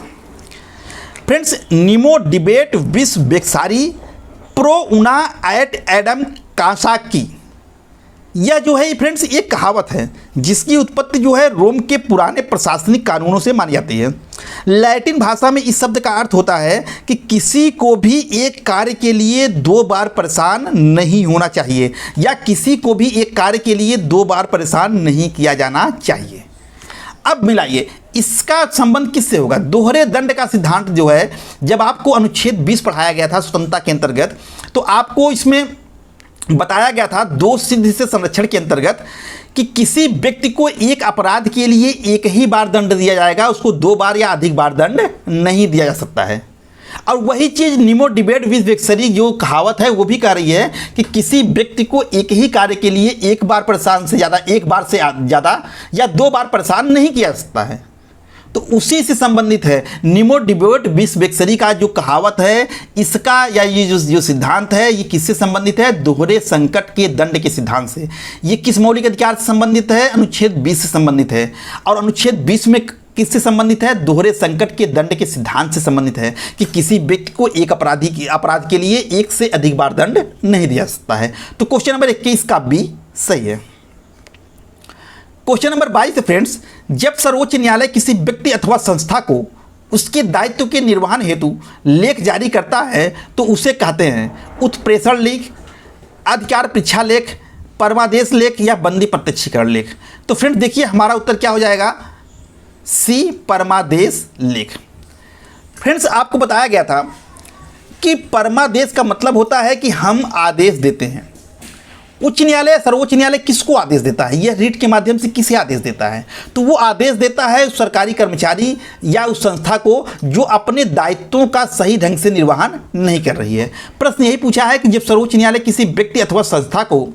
फ्रेंड्स निमो डिबेट विस बेक्सारी प्रो उना एट एडम कासाकी, यह जो है फ्रेंड्स एक कहावत है जिसकी उत्पत्ति जो है रोम के पुराने प्रशासनिक कानूनों से मानी जाती है। लैटिन भाषा में इस शब्द का अर्थ होता है कि किसी को भी एक कार्य के लिए 2 बार परेशान नहीं होना चाहिए या किसी को भी एक कार्य के लिए 2 बार परेशान नहीं किया जाना चाहिए। अब मिलाइए इसका संबंध किससे होगा? दोहरे दंड का सिद्धांत जो है जब आपको अनुच्छेद 20 पढ़ाया गया था स्वतंत्रता के अंतर्गत तो आपको इसमें बताया गया था दोष सिद्धि से संरक्षण के अंतर्गत कि किसी व्यक्ति को एक अपराध के लिए एक ही बार दंड दिया जाएगा, उसको 2 बार या अधिक बार दंड नहीं दिया जा सकता है। और वही चीज़ निमो डिबेट विस वेक्सरी जो कहावत है वो भी कह रही है कि किसी व्यक्ति को एक ही कार्य के लिए एक बार परेशान से ज़्यादा, एक बार से ज़्यादा या 2 बार परेशान नहीं किया जा सकता है। तो उसी से संबंधित है निमो डिबेट विस वेक्सरी का जो कहावत है इसका या ये जो सिद्धांत है ये किससे संबंधित है? दोहरे संकट के दंड के सिद्धांत से। ये किस मौलिक अधिकार से संबंधित है? अनुच्छेद 20 से संबंधित है। और अनुच्छेद 20 में किससे संबंधित है? दोहरे संकट के दंड के सिद्धांत से संबंधित है कि किसी व्यक्ति को एक अपराध के लिए 1 से अधिक बार दंड नहीं दिया सकता है। तो क्वेश्चन नंबर 21 का बी सही है। क्वेश्चन नंबर 22 फ्रेंड्स, जब सर्वोच्च न्यायालय किसी व्यक्ति अथवा संस्था को उसके दायित्व के निर्वहन हेतु लेख जारी करता है तो उसे कहते हैं उत्प्रेषण लेख, अधिकार परीक्षा लेख, परमादेश लेख या बंदी प्रत्यक्षीकरण लेख। तो फ्रेंड्स देखिए हमारा उत्तर क्या हो जाएगा, सी परमादेश लेख। फ्रेंड्स आपको बताया गया था कि परमादेश का मतलब होता है कि हम आदेश देते हैं। उच्च न्यायालय सर्वोच्च न्यायालय किसको आदेश देता है, यह रीट के माध्यम से किसे आदेश देता है, तो वो आदेश देता है उस सरकारी कर्मचारी या उस संस्था को जो अपने दायित्वों का सही ढंग से निर्वहन नहीं कर रही है। प्रश्न यही पूछा है कि जब सर्वोच्च न्यायालय किसी व्यक्ति अथवा संस्था को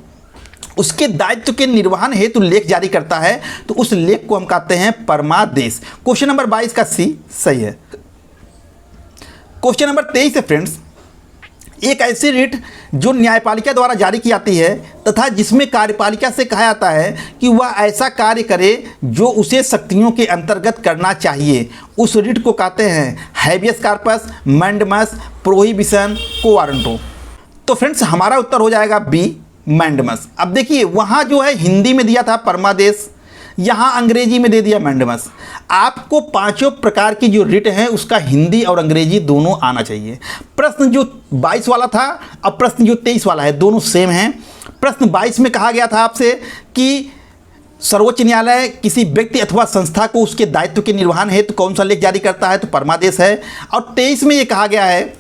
उसके दायित्व के निर्वहन हेतु लेख जारी करता है तो उस लेख को हम कहते हैं परमादेश। क्वेश्चन नंबर 22 का सी सही है। क्वेश्चन नंबर 23 है फ्रेंड्स, एक ऐसी रिट जो न्यायपालिका द्वारा जारी की जाती है तथा जिसमें कार्यपालिका से कहा जाता है कि वह ऐसा कार्य करे जो उसे शक्तियों के अंतर्गत करना चाहिए, उस रिट को कहते हैं हैबियस कॉर्पस, मैंडेमस, प्रोहिबिशन, को वारंटो। तो फ्रेंड्स हमारा उत्तर हो जाएगा बी मैंडेमस। अब देखिए वहाँ जो है हिंदी में दिया था परमादेश, यहाँ अंग्रेजी में दे दिया मैंडेमस। आपको पांचों प्रकार की जो रिट है उसका हिंदी और अंग्रेजी दोनों आना चाहिए। प्रश्न जो 22 वाला था और प्रश्न जो 23 वाला है दोनों सेम हैं। प्रश्न 22 में कहा गया था आपसे कि सर्वोच्च न्यायालय किसी व्यक्ति अथवा संस्था को उसके दायित्व के निर्वहन हेतु कौन सा लेख जारी करता है, तो परमादेश है। और 23 में ये कहा गया है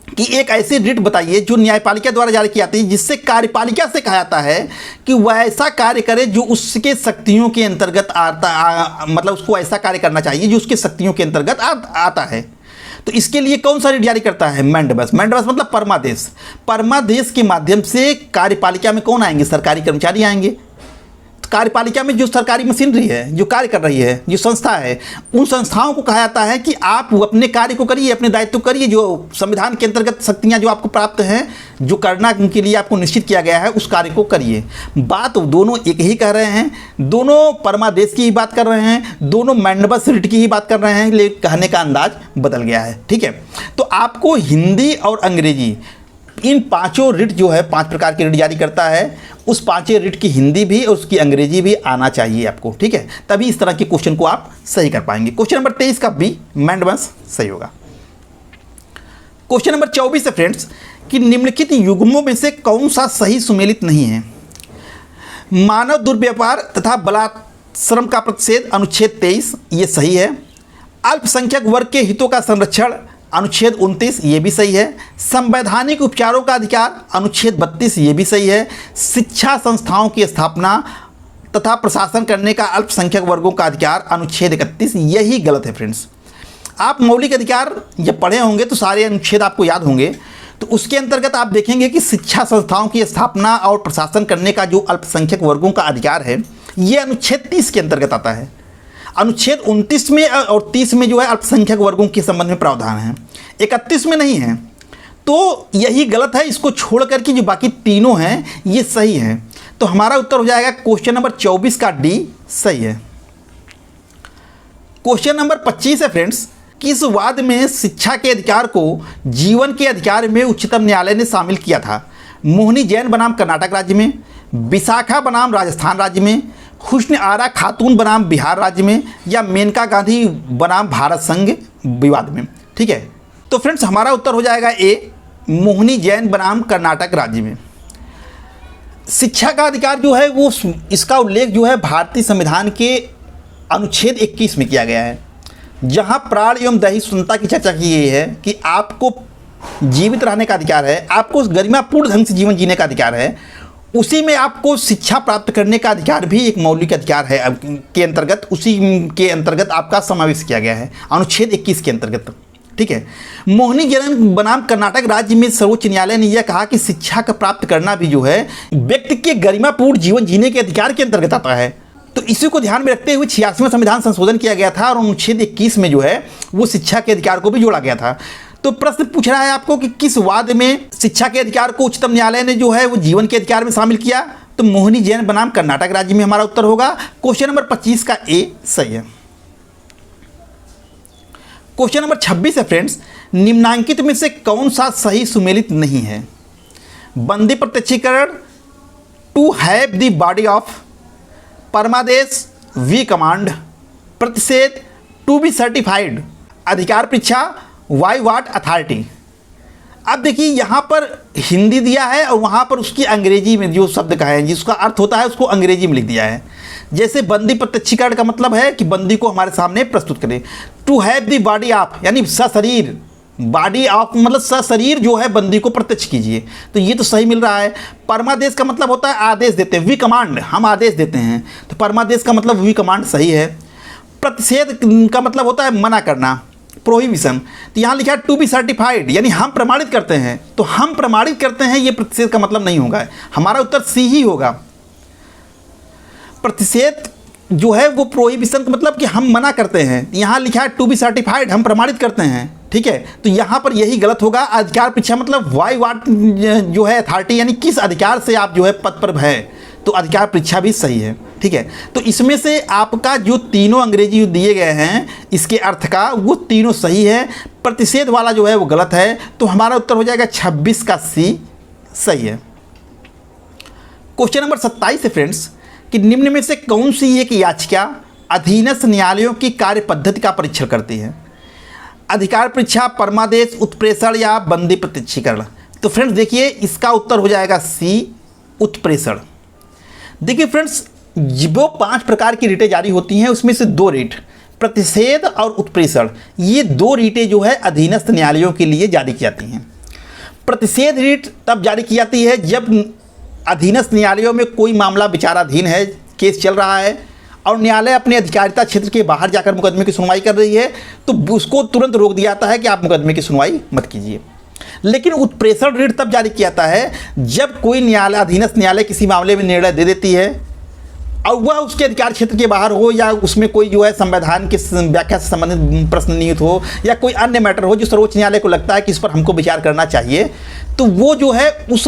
कि एक ऐसी रिट बताइए जो न्यायपालिका द्वारा जारी की जाती है जिससे कार्यपालिका से कहा जाता है कि वह ऐसा कार्य करे जो उसके शक्तियों के अंतर्गत मतलब उसको ऐसा कार्य करना चाहिए जो उसके शक्तियों के अंतर्गत आता है। तो इसके लिए कौन सा रिट जारी करता है, मैंडेमस। मैंडेमस मतलब परमादेश। परमादेश के माध्यम से कार्यपालिका में कौन आएंगे, सरकारी कर्मचारी आएंगे। कार्यपालिका में जो सरकारी मशीनरी है जो कार्य कर रही है, जो संस्था है, उन संस्थाओं को कहा जाता है कि आप अपने कार्य को करिए, अपने दायित्व करिए, जो संविधान के अंतर्गत शक्तियां जो आपको प्राप्त हैं, जो करना के लिए आपको निश्चित किया गया है उस कार्य को करिए। बात दोनों एक ही कह रहे हैं, दोनों परमादेश की ही बात कर रहे हैं, दोनों मैंडेमस रिट की ही बात कर रहे हैं, लेकिन कहने का अंदाज बदल गया है। ठीक है, तो आपको हिंदी और अंग्रेजी इन पांचों रिट जो है 5 प्रकार की रिट जारी करता है, उस पांचों रिट की हिंदी भी और उसकी अंग्रेजी भी आना चाहिए आपको। ठीक है, तभी इस तरह के क्वेश्चन को आप सही कर पाएंगे। क्वेश्चन नंबर 23 का बी मैंडेमस सही होगा। क्वेश्चन नंबर 24 है फ्रेंड्स कि निम्नलिखित युग्मों में से कौन सा सही सुमेलित नहीं है। मानव दुर्व्यवहार तथा बलात्श्रम का प्रतिषेध अनुच्छेद 23 ये सही है। अल्पसंख्यक वर्ग के हितों का संरक्षण अनुच्छेद 29 ये भी सही है। संवैधानिक उपचारों का अधिकार अनुच्छेद 32 ये भी सही है। शिक्षा संस्थाओं की स्थापना तथा प्रशासन करने का अल्पसंख्यक वर्गों का अधिकार अनुच्छेद 31 यही गलत है फ्रेंड्स। आप मौलिक अधिकार जब पढ़े होंगे तो सारे अनुच्छेद आपको याद होंगे, तो उसके अंतर्गत आप देखेंगे कि शिक्षा संस्थाओं की स्थापना और प्रशासन करने का जो अल्पसंख्यक वर्गों का अधिकार है ये अनुच्छेद 30 के अंतर्गत आता है। अनुच्छेद 29 में और 30 में जो है अल्पसंख्यक वर्गों के संबंध में प्रावधान है, 31 में नहीं है। तो यही गलत है, इसको छोड़ करके जो बाकी तीनों हैं ये सही हैं। तो हमारा उत्तर हो जाएगा क्वेश्चन नंबर 24 का डी सही है। क्वेश्चन नंबर 25 है फ्रेंड्स, किस वाद में शिक्षा के अधिकार को जीवन के अधिकार में उच्चतम न्यायालय ने शामिल किया था। मोहिनी जैन बनाम कर्नाटक राज्य में, विशाखा बनाम राजस्थान राज्य में, हुस्न आरा खातून बनाम बिहार राज्य में, या मेनका गांधी बनाम भारत संघ विवाद में। ठीक है, तो फ्रेंड्स हमारा उत्तर हो जाएगा ए मोहिनी जैन बनाम कर्नाटक राज्य में। शिक्षा का अधिकार जो है वो इसका उल्लेख जो है भारतीय संविधान के अनुच्छेद 21 में किया गया है, जहां प्राण एवं दैहिक स्वतंत्रता की चर्चा की गई है कि आपको जीवित रहने का अधिकार है, आपको गरिमापूर्ण ढंग से जीवन जीने का अधिकार है। उसी में आपको शिक्षा प्राप्त करने का अधिकार भी एक मौलिक अधिकार है के अंतर्गत, उसी के अंतर्गत आपका समावेश किया गया है अनुच्छेद 21 के अंतर्गत। ठीक है, मोहिनी जैन बनाम कर्नाटक राज्य में सर्वोच्च न्यायालय ने यह कहा कि शिक्षा का प्राप्त करना भी जो है व्यक्ति के गरिमापूर्ण जीवन जीने के अधिकार के अंतर्गत आता है। तो इसी को ध्यान में रखते हुए 86वां संविधान संशोधन किया गया था और अनुच्छेद 21 में जो है वो शिक्षा के अधिकार को भी जोड़ा गया था। तो प्रश्न पूछ रहा है आपको कि किस वाद में शिक्षा के अधिकार को उच्चतम न्यायालय ने जो है वो जीवन के अधिकार में शामिल किया, तो मोहिनी जैन बनाम कर्नाटक राज्य में हमारा उत्तर होगा। क्वेश्चन नंबर 25 का ए सही है। क्वेश्चन नंबर 26 है फ्रेंड्स, निम्नांकित में से कौन सा सही सुमेलित नहीं है। बंदी प्रत्यक्षीकरण, to have the body of परमादेश वी कमांड, प्रतिषेध टू बी सर्टिफाइड, अधिकार परीक्षा वाई वाट अथॉरिटी। अब देखिए यहाँ पर हिंदी दिया है और वहाँ पर उसकी अंग्रेजी में जो शब्द कहा है जिसका अर्थ होता है उसको अंग्रेजी में लिख दिया है। जैसे बंदी प्रत्यक्षीकरण का मतलब है कि बंदी को हमारे सामने प्रस्तुत करें। To have the body of यानी सशरीर, बॉडी ऑफ मतलब सशरीर जो है बंदी को प्रत्यक्ष कीजिए, तो ये तो सही मिल रहा है। परमादेश का मतलब होता है आदेश देते हैं, वी कमांड हम आदेश देते हैं, तो परमादेश का मतलब वी कमांड सही है। प्रतिषेध का मतलब होता है मना करना, प्रोहिबिशन, तो यहाँ लिखा है टू बी सर्टिफाइड यानी हम प्रमाणित करते हैं, तो हम प्रमाणित करते हैं ये प्रतिषेध का मतलब नहीं होगा, हमारा उत्तर सी ही होगा। प्रतिषेध जो है वो प्रोहिबिशन का मतलब कि हम मना करते हैं, यहाँ लिखा है टू बी सर्टिफाइड हम प्रमाणित करते हैं, ठीक है, तो यहाँ पर यही गलत होगा। अधिकार परीक्षा मतलब वाई वाट जो है अथॉरिटी यानी किस अधिकार से आप जो है पद पर है, तो अधिकार परीक्षा भी सही है, ठीक है। तो इसमें से आपका जो तीनों अंग्रेजी दिए गए हैं इसके अर्थ का वो तीनों सही है, प्रतिषेध वाला जो है वो गलत है, तो हमारा उत्तर हो जाएगा 26 का सी सही है। क्वेश्चन नंबर 27 है फ्रेंड्स कि निम्न में से कौन सी एक याचिका अधीनस्थ न्यायालयों की कार्य पद्धति का परीक्षण करती है? अधिकार परीक्षा, परमादेश, उत्प्रेषण या बंदी प्रत्यक्षीकरण। तो फ्रेंड्स देखिए इसका उत्तर हो जाएगा सी उत्प्रेषण। देखिए फ्रेंड्स वो 5 प्रकार की रीटें जारी होती हैं, उसमें से 2 रीट प्रतिषेध और उत्प्रेषण, ये 2 रीटें जो है अधीनस्थ न्यायालयों के लिए जारी की जाती हैं। प्रतिषेध रीट तब जारी की जाती है जब अधीनस्थ न्यायालयों में कोई मामला विचाराधीन है, केस चल रहा है और न्यायालय अपने अधिकारिता क्षेत्र के बाहर जाकर मुकदमे की सुनवाई कर रही है, तो उसको तुरंत रोक दिया जाता है कि आप मुकदमे की सुनवाई मत कीजिए। लेकिन उत्प्रेषण रीट तब जारी किया जाता है जब कोई न्यायालय अधीनस्थ न्यायालय किसी मामले में निर्णय दे देती है और वह उसके अधिकार क्षेत्र के बाहर हो या उसमें कोई जो है संविधान की व्याख्या से संबंधित प्रश्न निहित हो या कोई अन्य मैटर हो जो सर्वोच्च न्यायालय को लगता है कि इस पर हमको विचार करना चाहिए, तो वो जो है उस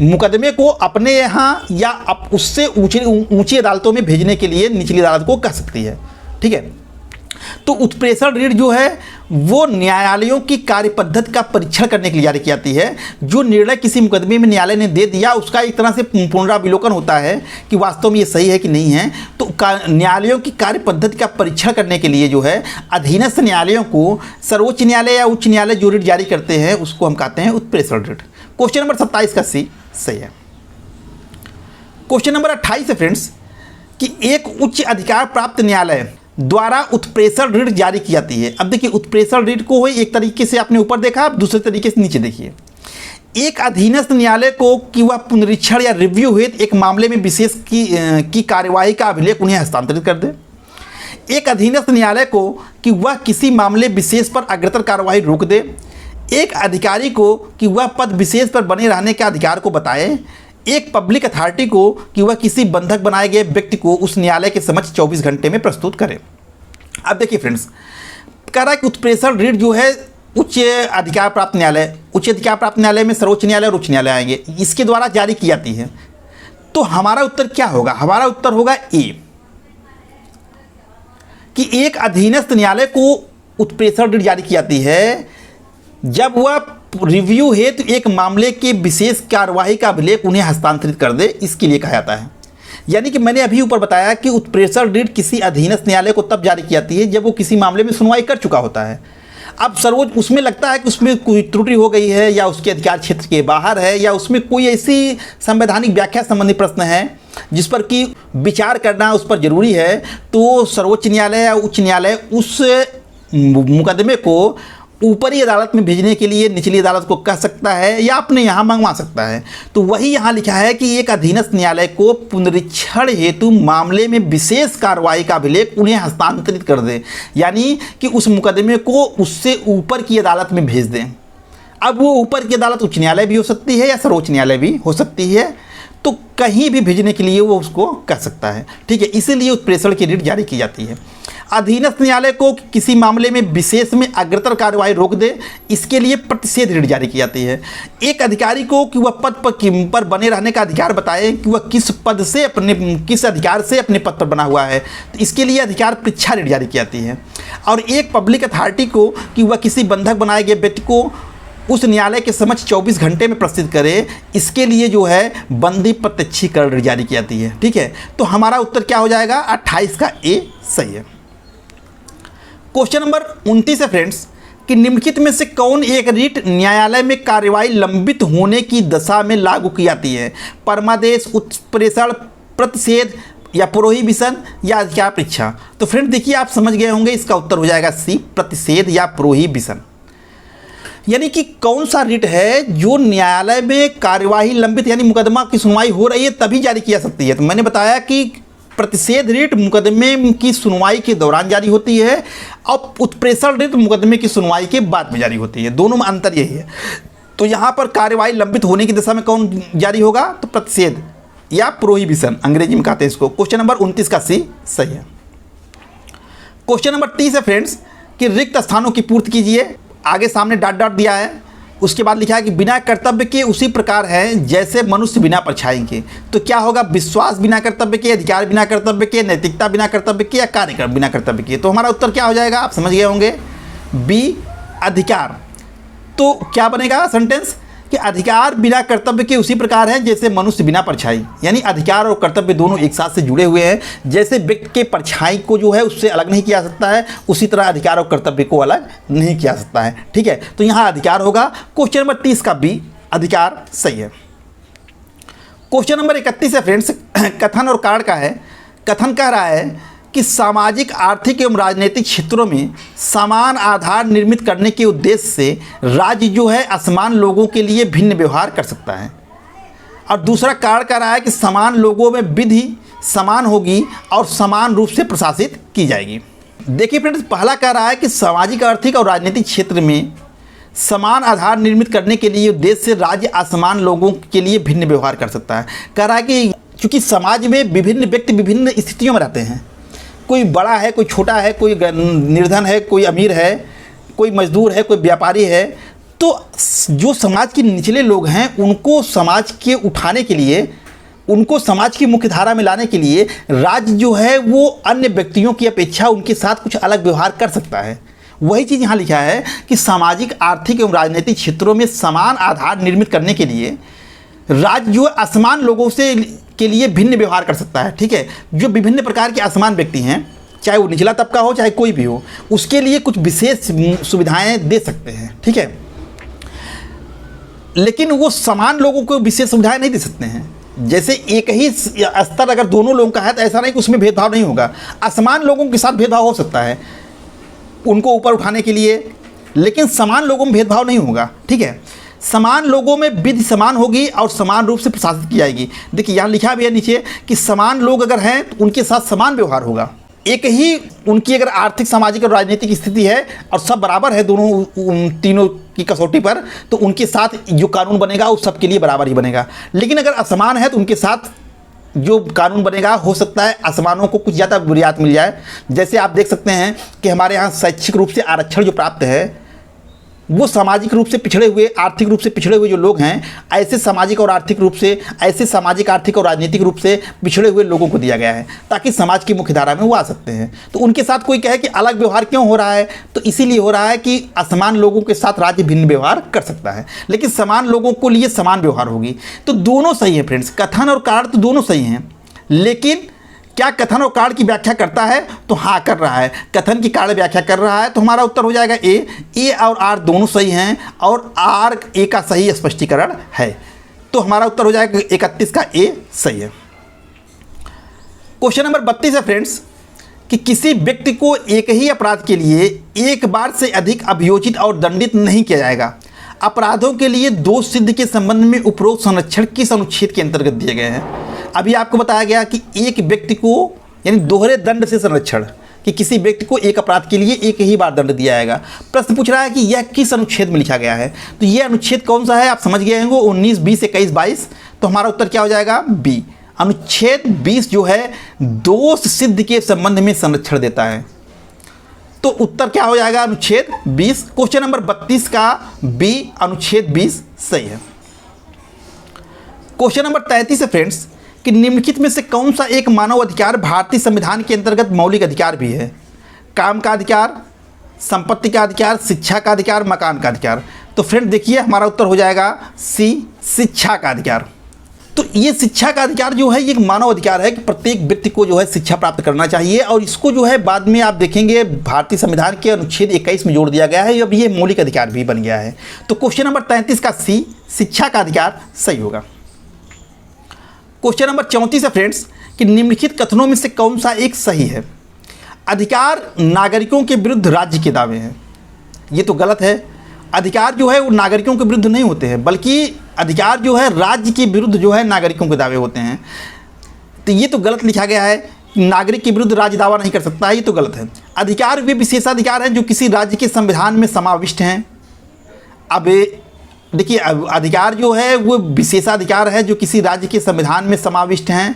मुकदमे को अपने यहाँ या उससे ऊंची अदालतों में भेजने के लिए निचली अदालत को कह सकती है, ठीक है। तो उत्प्रेषण रीट जो है वो न्यायालयों की कार्य पद्धति का परीक्षण करने के लिए जारी की जाती है। जो निर्णय किसी मुकदमे में न्यायालय ने दे दिया उसका एक तरह से पुनरावलोकन होता है कि वास्तव में ये सही है कि नहीं है, तो न्यायालयों की कार्य पद्धति का परीक्षण करने के लिए जो है अधीनस्थ न्यायालयों को सर्वोच्च न्यायालय या उच्च न्यायालय जो रीट जारी करते हैं उसको हम कहते हैं उत्प्रेषण रीट। क्वेश्चन नंबर 27 का सी सही है। क्वेश्चन नंबर 28 है फ्रेंड्स कि एक उच्च अधिकार प्राप्त न्यायालय द्वारा उत्प्रेषण रीट जारी की जाती है। अब देखिए उत्प्रेषण रीट को एक तरीके से आपने ऊपर देखा, आप दूसरे तरीके से नीचे देखिए। एक अधीनस्थ न्यायालय को कि वह पुनरीक्षण या रिव्यू हेतु एक मामले में विशेष की कार्यवाही का अभिलेख उन्हें हस्तांतरित कर दे। एक अधीनस्थ न्यायालय को कि वह किसी मामले विशेष पर अग्रतर कार्यवाही रोक दे। एक अधिकारी को कि वह पद विशेष पर बने रहने के अधिकार को बताए। एक पब्लिक अथॉरिटी को कि वह किसी बंधक बनाए गए व्यक्ति को उस न्यायालय के समक्ष 24 घंटे में प्रस्तुत करे। अब देखिए फ्रेंड्स कह रहा है कि उत्प्रेषण रीट जो है उच्च अधिकार प्राप्त न्यायालय, उच्च अधिकार प्राप्त न्यायालय में सर्वोच्च न्यायालय और उच्च न्यायालय आएंगे, इसके द्वारा जारी की जाती है। तो हमारा उत्तर क्या होगा? हमारा उत्तर होगा ए कि एक अधीनस्थ न्यायालय को उत्प्रेषण रीट जारी की जाती है जब वह रिव्यू हेतु एक मामले के विशेष कार्यवाही का अभिलेख उन्हें हस्तांतरित कर दे, इसके लिए कहा जाता है। यानी कि मैंने अभी ऊपर बताया कि उत्प्रेषण रीट किसी अधीनस्थ न्यायालय को तब जारी की जाती है जब वो किसी मामले में सुनवाई कर चुका होता है। अब सर्वोच्च उसमें लगता है कि उसमें कोई त्रुटि हो गई है या उसके अधिकार क्षेत्र के बाहर है या उसमें कोई ऐसी संवैधानिक व्याख्या संबंधी प्रश्न है जिस पर कि विचार करना उस पर जरूरी है, तो सर्वोच्च न्यायालय या उच्च न्यायालय उस मुकदमे को ऊपरी अदालत में भेजने के लिए निचली अदालत को कह सकता है या अपने यहाँ मंगवा सकता है। तो वही यहाँ लिखा है कि एक अधीनस्थ न्यायालय को पुनरीक्षण हेतु मामले में विशेष कार्रवाई का अभिलेख उन्हें हस्तांतरित कर दे, यानी कि उस मुकदमे को उससे ऊपर की अदालत में भेज दें। अब वो ऊपर की अदालत उच्च न्यायालय भी हो सकती है या सर्वोच्च न्यायालय भी हो सकती है, तो कहीं भी भेजने के लिए वो उसको कर सकता है, ठीक है। इसीलिए उत्प्रेषण की रीट जारी की जाती है। अधीनस्थ न्यायालय को किसी मामले में विशेष में अग्रतर कार्यवाही रोक दे, इसके लिए प्रतिषेध रीट जारी की जाती है। एक अधिकारी को कि वह पद पर बने रहने का अधिकार बताए कि वह किस अधिकार से अपने पद पर बना हुआ है, तो इसके लिए अधिकार परीक्षा रीट जारी की जाती है। और एक पब्लिक अथॉरिटी को कि वह किसी बंधक बनाए गए व्यक्ति को उस न्यायालय के समक्ष 24 घंटे में प्रस्तुत करे, इसके लिए जो है बंदी प्रत्यक्षीकरण जारी की जाती है। ठीक है, तो हमारा उत्तर क्या हो जाएगा? 28 का ए सही है। क्वेश्चन नंबर 29 है फ्रेंड्स कि निम्नलिखित में से कौन एक रीट न्यायालय में कार्यवाही लंबित होने की दशा में लागू की जाती है? परमादेश, उत्प्रेषण, प्रतिषेध या प्रोहिबिशन या अधिकार परीक्षा। तो फ्रेंड देखिए, आप समझ गए होंगे, इसका उत्तर हो जाएगा सी, प्रतिषेध या प्रोहिबिशन। यानी कि कौन सा रिट है जो न्यायालय में कार्यवाही लंबित यानी मुकदमा की सुनवाई हो रही है तभी जारी की जा सकती है। तो मैंने बताया कि प्रतिषेध रिट मुकदमे की सुनवाई के दौरान जारी होती है और उत्प्रेषण रिट मुकदमे की सुनवाई के बाद में जारी होती है। दोनों में अंतर यही है। तो यहाँ पर कार्यवाही लंबित होने की दशा में कौन जारी होगा? तो प्रतिषेध या प्रोहिबिशन अंग्रेजी में कहते हैं इसको। क्वेश्चन नंबर 29 का सी सही है। क्वेश्चन नंबर 30 है फ्रेंड्स कि रिक्त स्थानों की पूर्ति कीजिए। आगे सामने डॉट डॉट दिया है, उसके बाद लिखा है कि बिना कर्तव्य के उसी प्रकार है जैसे मनुष्य बिना परछाई के। तो क्या होगा? विश्वास बिना कर्तव्य के, अधिकार बिना कर्तव्य के, नैतिकता बिना कर्तव्य के या कार्य बिना कर्तव्य के। तो हमारा उत्तर क्या हो जाएगा? आप समझ गए होंगे, बी अधिकार। तो क्या बनेगा सेंटेंस कि अधिकार बिना कर्तव्य के उसी प्रकार है जैसे मनुष्य बिना परछाई, यानी अधिकार और कर्तव्य दोनों एक साथ से जुड़े हुए हैं। जैसे व्यक्ति के परछाई को जो है उससे अलग नहीं किया जा सकता है, उसी तरह अधिकार और कर्तव्य को अलग नहीं किया जा सकता है। ठीक है, तो यहाँ अधिकार होगा। क्वेश्चन नंबर 30 का बी अधिकार सही है। क्वेश्चन नंबर 31 है फ्रेंड्स, कथन और कारण का है। कथन कह रहा है कि सामाजिक, आर्थिक एवं राजनीतिक क्षेत्रों में समान आधार निर्मित करने के उद्देश्य से राज्य जो है असमान लोगों के लिए भिन्न व्यवहार कर सकता है। और दूसरा कारण कह रहा है कि समान लोगों में विधि समान होगी और समान रूप से प्रशासित की जाएगी। देखिए फ्रेंड्स, पहला कह रहा है कि सामाजिक, आर्थिक और राजनीतिक क्षेत्र में समान आधार निर्मित करने के लिए उद्देश्य से राज्य असमान लोगों के लिए भिन्न व्यवहार कर सकता है। कह रहा है कि चूँकि समाज में विभिन्न व्यक्ति विभिन्न स्थितियों में रहते हैं, कोई बड़ा है, कोई छोटा है, कोई निर्धन है, कोई अमीर है, कोई मजदूर है, कोई व्यापारी है, तो जो समाज के निचले लोग हैं उनको समाज के उठाने के लिए, उनको समाज की मुख्य धारा में लाने के लिए राज्य जो है वो अन्य व्यक्तियों की अपेक्षा उनके साथ कुछ अलग व्यवहार कर सकता है। वही चीज़ यहाँ लिखा है कि सामाजिक, आर्थिक एवं राजनीतिक क्षेत्रों में समान आधार निर्मित करने के लिए राज्य जो असमान लोगों से के लिए भिन्न व्यवहार कर सकता है। ठीक है, जो विभिन्न प्रकार के असमान व्यक्ति हैं, चाहे वो निचला तबका हो चाहे कोई भी हो, उसके लिए कुछ विशेष सुविधाएं दे सकते हैं। ठीक है, लेकिन वो समान लोगों को विशेष सुविधाएं नहीं दे सकते हैं। जैसे एक ही स्तर अगर दोनों लोगों का है तो ऐसा नहीं कि उसमें भेदभाव नहीं होगा, असमान लोगों के साथ भेदभाव हो सकता है उनको ऊपर उठाने के लिए, लेकिन समान लोगों में भेदभाव नहीं होगा। ठीक है, समान लोगों में विधि समान होगी और समान रूप से प्रशासित की जाएगी। देखिए यहाँ लिखा भी है नीचे कि समान लोग अगर हैं तो उनके साथ समान व्यवहार होगा। एक ही उनकी अगर आर्थिक, सामाजिक और राजनीतिक स्थिति है और सब बराबर है दोनों तीनों की कसौटी पर, तो उनके साथ जो कानून बनेगा वो सबके लिए बराबर ही बनेगा। लेकिन अगर असमान है तो उनके साथ जो कानून बनेगा हो सकता है असमानों को कुछ ज़्यादा रियायत मिल जाए। जैसे आप देख सकते हैं कि हमारे यहाँ शैक्षिक रूप से आरक्षण जो प्राप्त है वो सामाजिक रूप से पिछड़े हुए, आर्थिक रूप से पिछड़े हुए जो लोग हैं, ऐसे सामाजिक और आर्थिक रूप से, ऐसे सामाजिक, आर्थिक और राजनीतिक रूप से पिछड़े हुए लोगों को दिया गया है ताकि समाज की मुख्य धारा में वो आ सकते हैं। तो उनके साथ कोई कहे कि अलग व्यवहार क्यों हो रहा है, तो इसीलिए हो रहा है कि असमान लोगों के साथ राज्य भिन्न व्यवहार कर सकता है, लेकिन समान लोगों को लिए समान व्यवहार होगी। तो दोनों सही है फ्रेंड्स, कथन और कारण तो दोनों सही हैं, लेकिन क्या कथन और कारण की व्याख्या करता है? तो हाँ कर रहा है, कथन की कारण व्याख्या कर रहा है। तो हमारा उत्तर हो जाएगा ए और आर दोनों सही हैं और आर ए का सही स्पष्टीकरण है। तो हमारा उत्तर हो जाएगा 31 का ए सही है। क्वेश्चन नंबर 32 है फ्रेंड्स कि किसी व्यक्ति को एक ही अपराध के लिए एक बार से अधिक अभियोजित और दंडित नहीं किया जाएगा। अपराधों के लिए दोष सिद्ध के संबंध में उपरोक्त संरक्षण किस अनुच्छेद के अंतर्गत दिए गए हैं? अभी आपको बताया गया कि एक व्यक्ति को यानी दोहरे दंड से संरक्षण, कि किसी व्यक्ति को एक अपराध के लिए एक ही बार दंड दिया जाएगा। प्रश्न पूछ रहा है कि यह किस अनुच्छेद में लिखा गया है, तो यह अनुच्छेद कौन सा है? आप समझ गए होंगे 19, 20, 21, 22। तो हमारा उत्तर क्या हो जाएगा? बी, अनुच्छेद 20 जो है दोष सिद्ध के संबंध में संरक्षण देता है। तो उत्तर क्या हो जाएगा? अनुच्छेद 20। क्वेश्चन नंबर 32 का बी, अनुच्छेद 20 सही है। क्वेश्चन नंबर 33 है फ्रेंड्स कि निम्नलिखित में से कौन सा एक मानव अधिकार भारतीय संविधान के अंतर्गत मौलिक अधिकार भी है? काम का अधिकार, संपत्ति का अधिकार, शिक्षा का अधिकार, मकान का अधिकार। तो फ्रेंड देखिए हमारा उत्तर हो जाएगा सी, शिक्षा का अधिकार। तो ये शिक्षा का अधिकार जो है ये एक मानव अधिकार है कि प्रत्येक व्यक्ति को जो है शिक्षा प्राप्त करना चाहिए, और इसको जो है बाद में आप देखेंगे भारतीय संविधान के अनुच्छेद 21 में जोड़ दिया गया है, अब ये मौलिक अधिकार भी बन गया है। तो क्वेश्चन नंबर 33 का सी, शिक्षा का अधिकार सही होगा। क्वेश्चन नंबर 34 है फ्रेंड्स कि निम्नलिखित कथनों में से कौन सा एक सही है। अधिकार नागरिकों के विरुद्ध राज्य के दावे हैं, ये तो गलत है। अधिकार जो है वो नागरिकों के विरुद्ध नहीं होते हैं, बल्कि अधिकार जो है राज्य के विरुद्ध जो है नागरिकों के दावे होते हैं। तो ये तो गलत लिखा गया है, नागरिक के विरुद्ध राज्य दावा नहीं कर सकता है, ये तो गलत है। अधिकार वे विशेषाधिकार हैं जो किसी राज्य के संविधान में समाविष्ट हैं। अब देखिए अधिकार जो है वो विशेषाधिकार है जो किसी राज्य के संविधान में समाविष्ट हैं।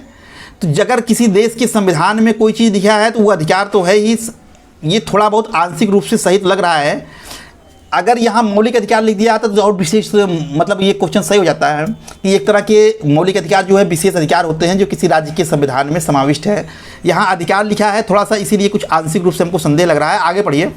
तो अगर किसी देश के संविधान में कोई चीज़ लिखा है तो वो अधिकार तो है ही। ये थोड़ा बहुत आंशिक रूप से सही लग रहा है। अगर यहाँ मौलिक अधिकार लिख दिया जाता तो और विशेष मतलब ये क्वेश्चन सही हो जाता है कि एक तरह के मौलिक अधिकार जो है विशेष अधिकार होते हैं जो किसी राज्य के संविधान में समाविष्ट है। यहाँ अधिकार लिखा है थोड़ा सा, इसीलिए कुछ आंशिक रूप से हमको संदेह लग रहा है। आगे पढ़िए।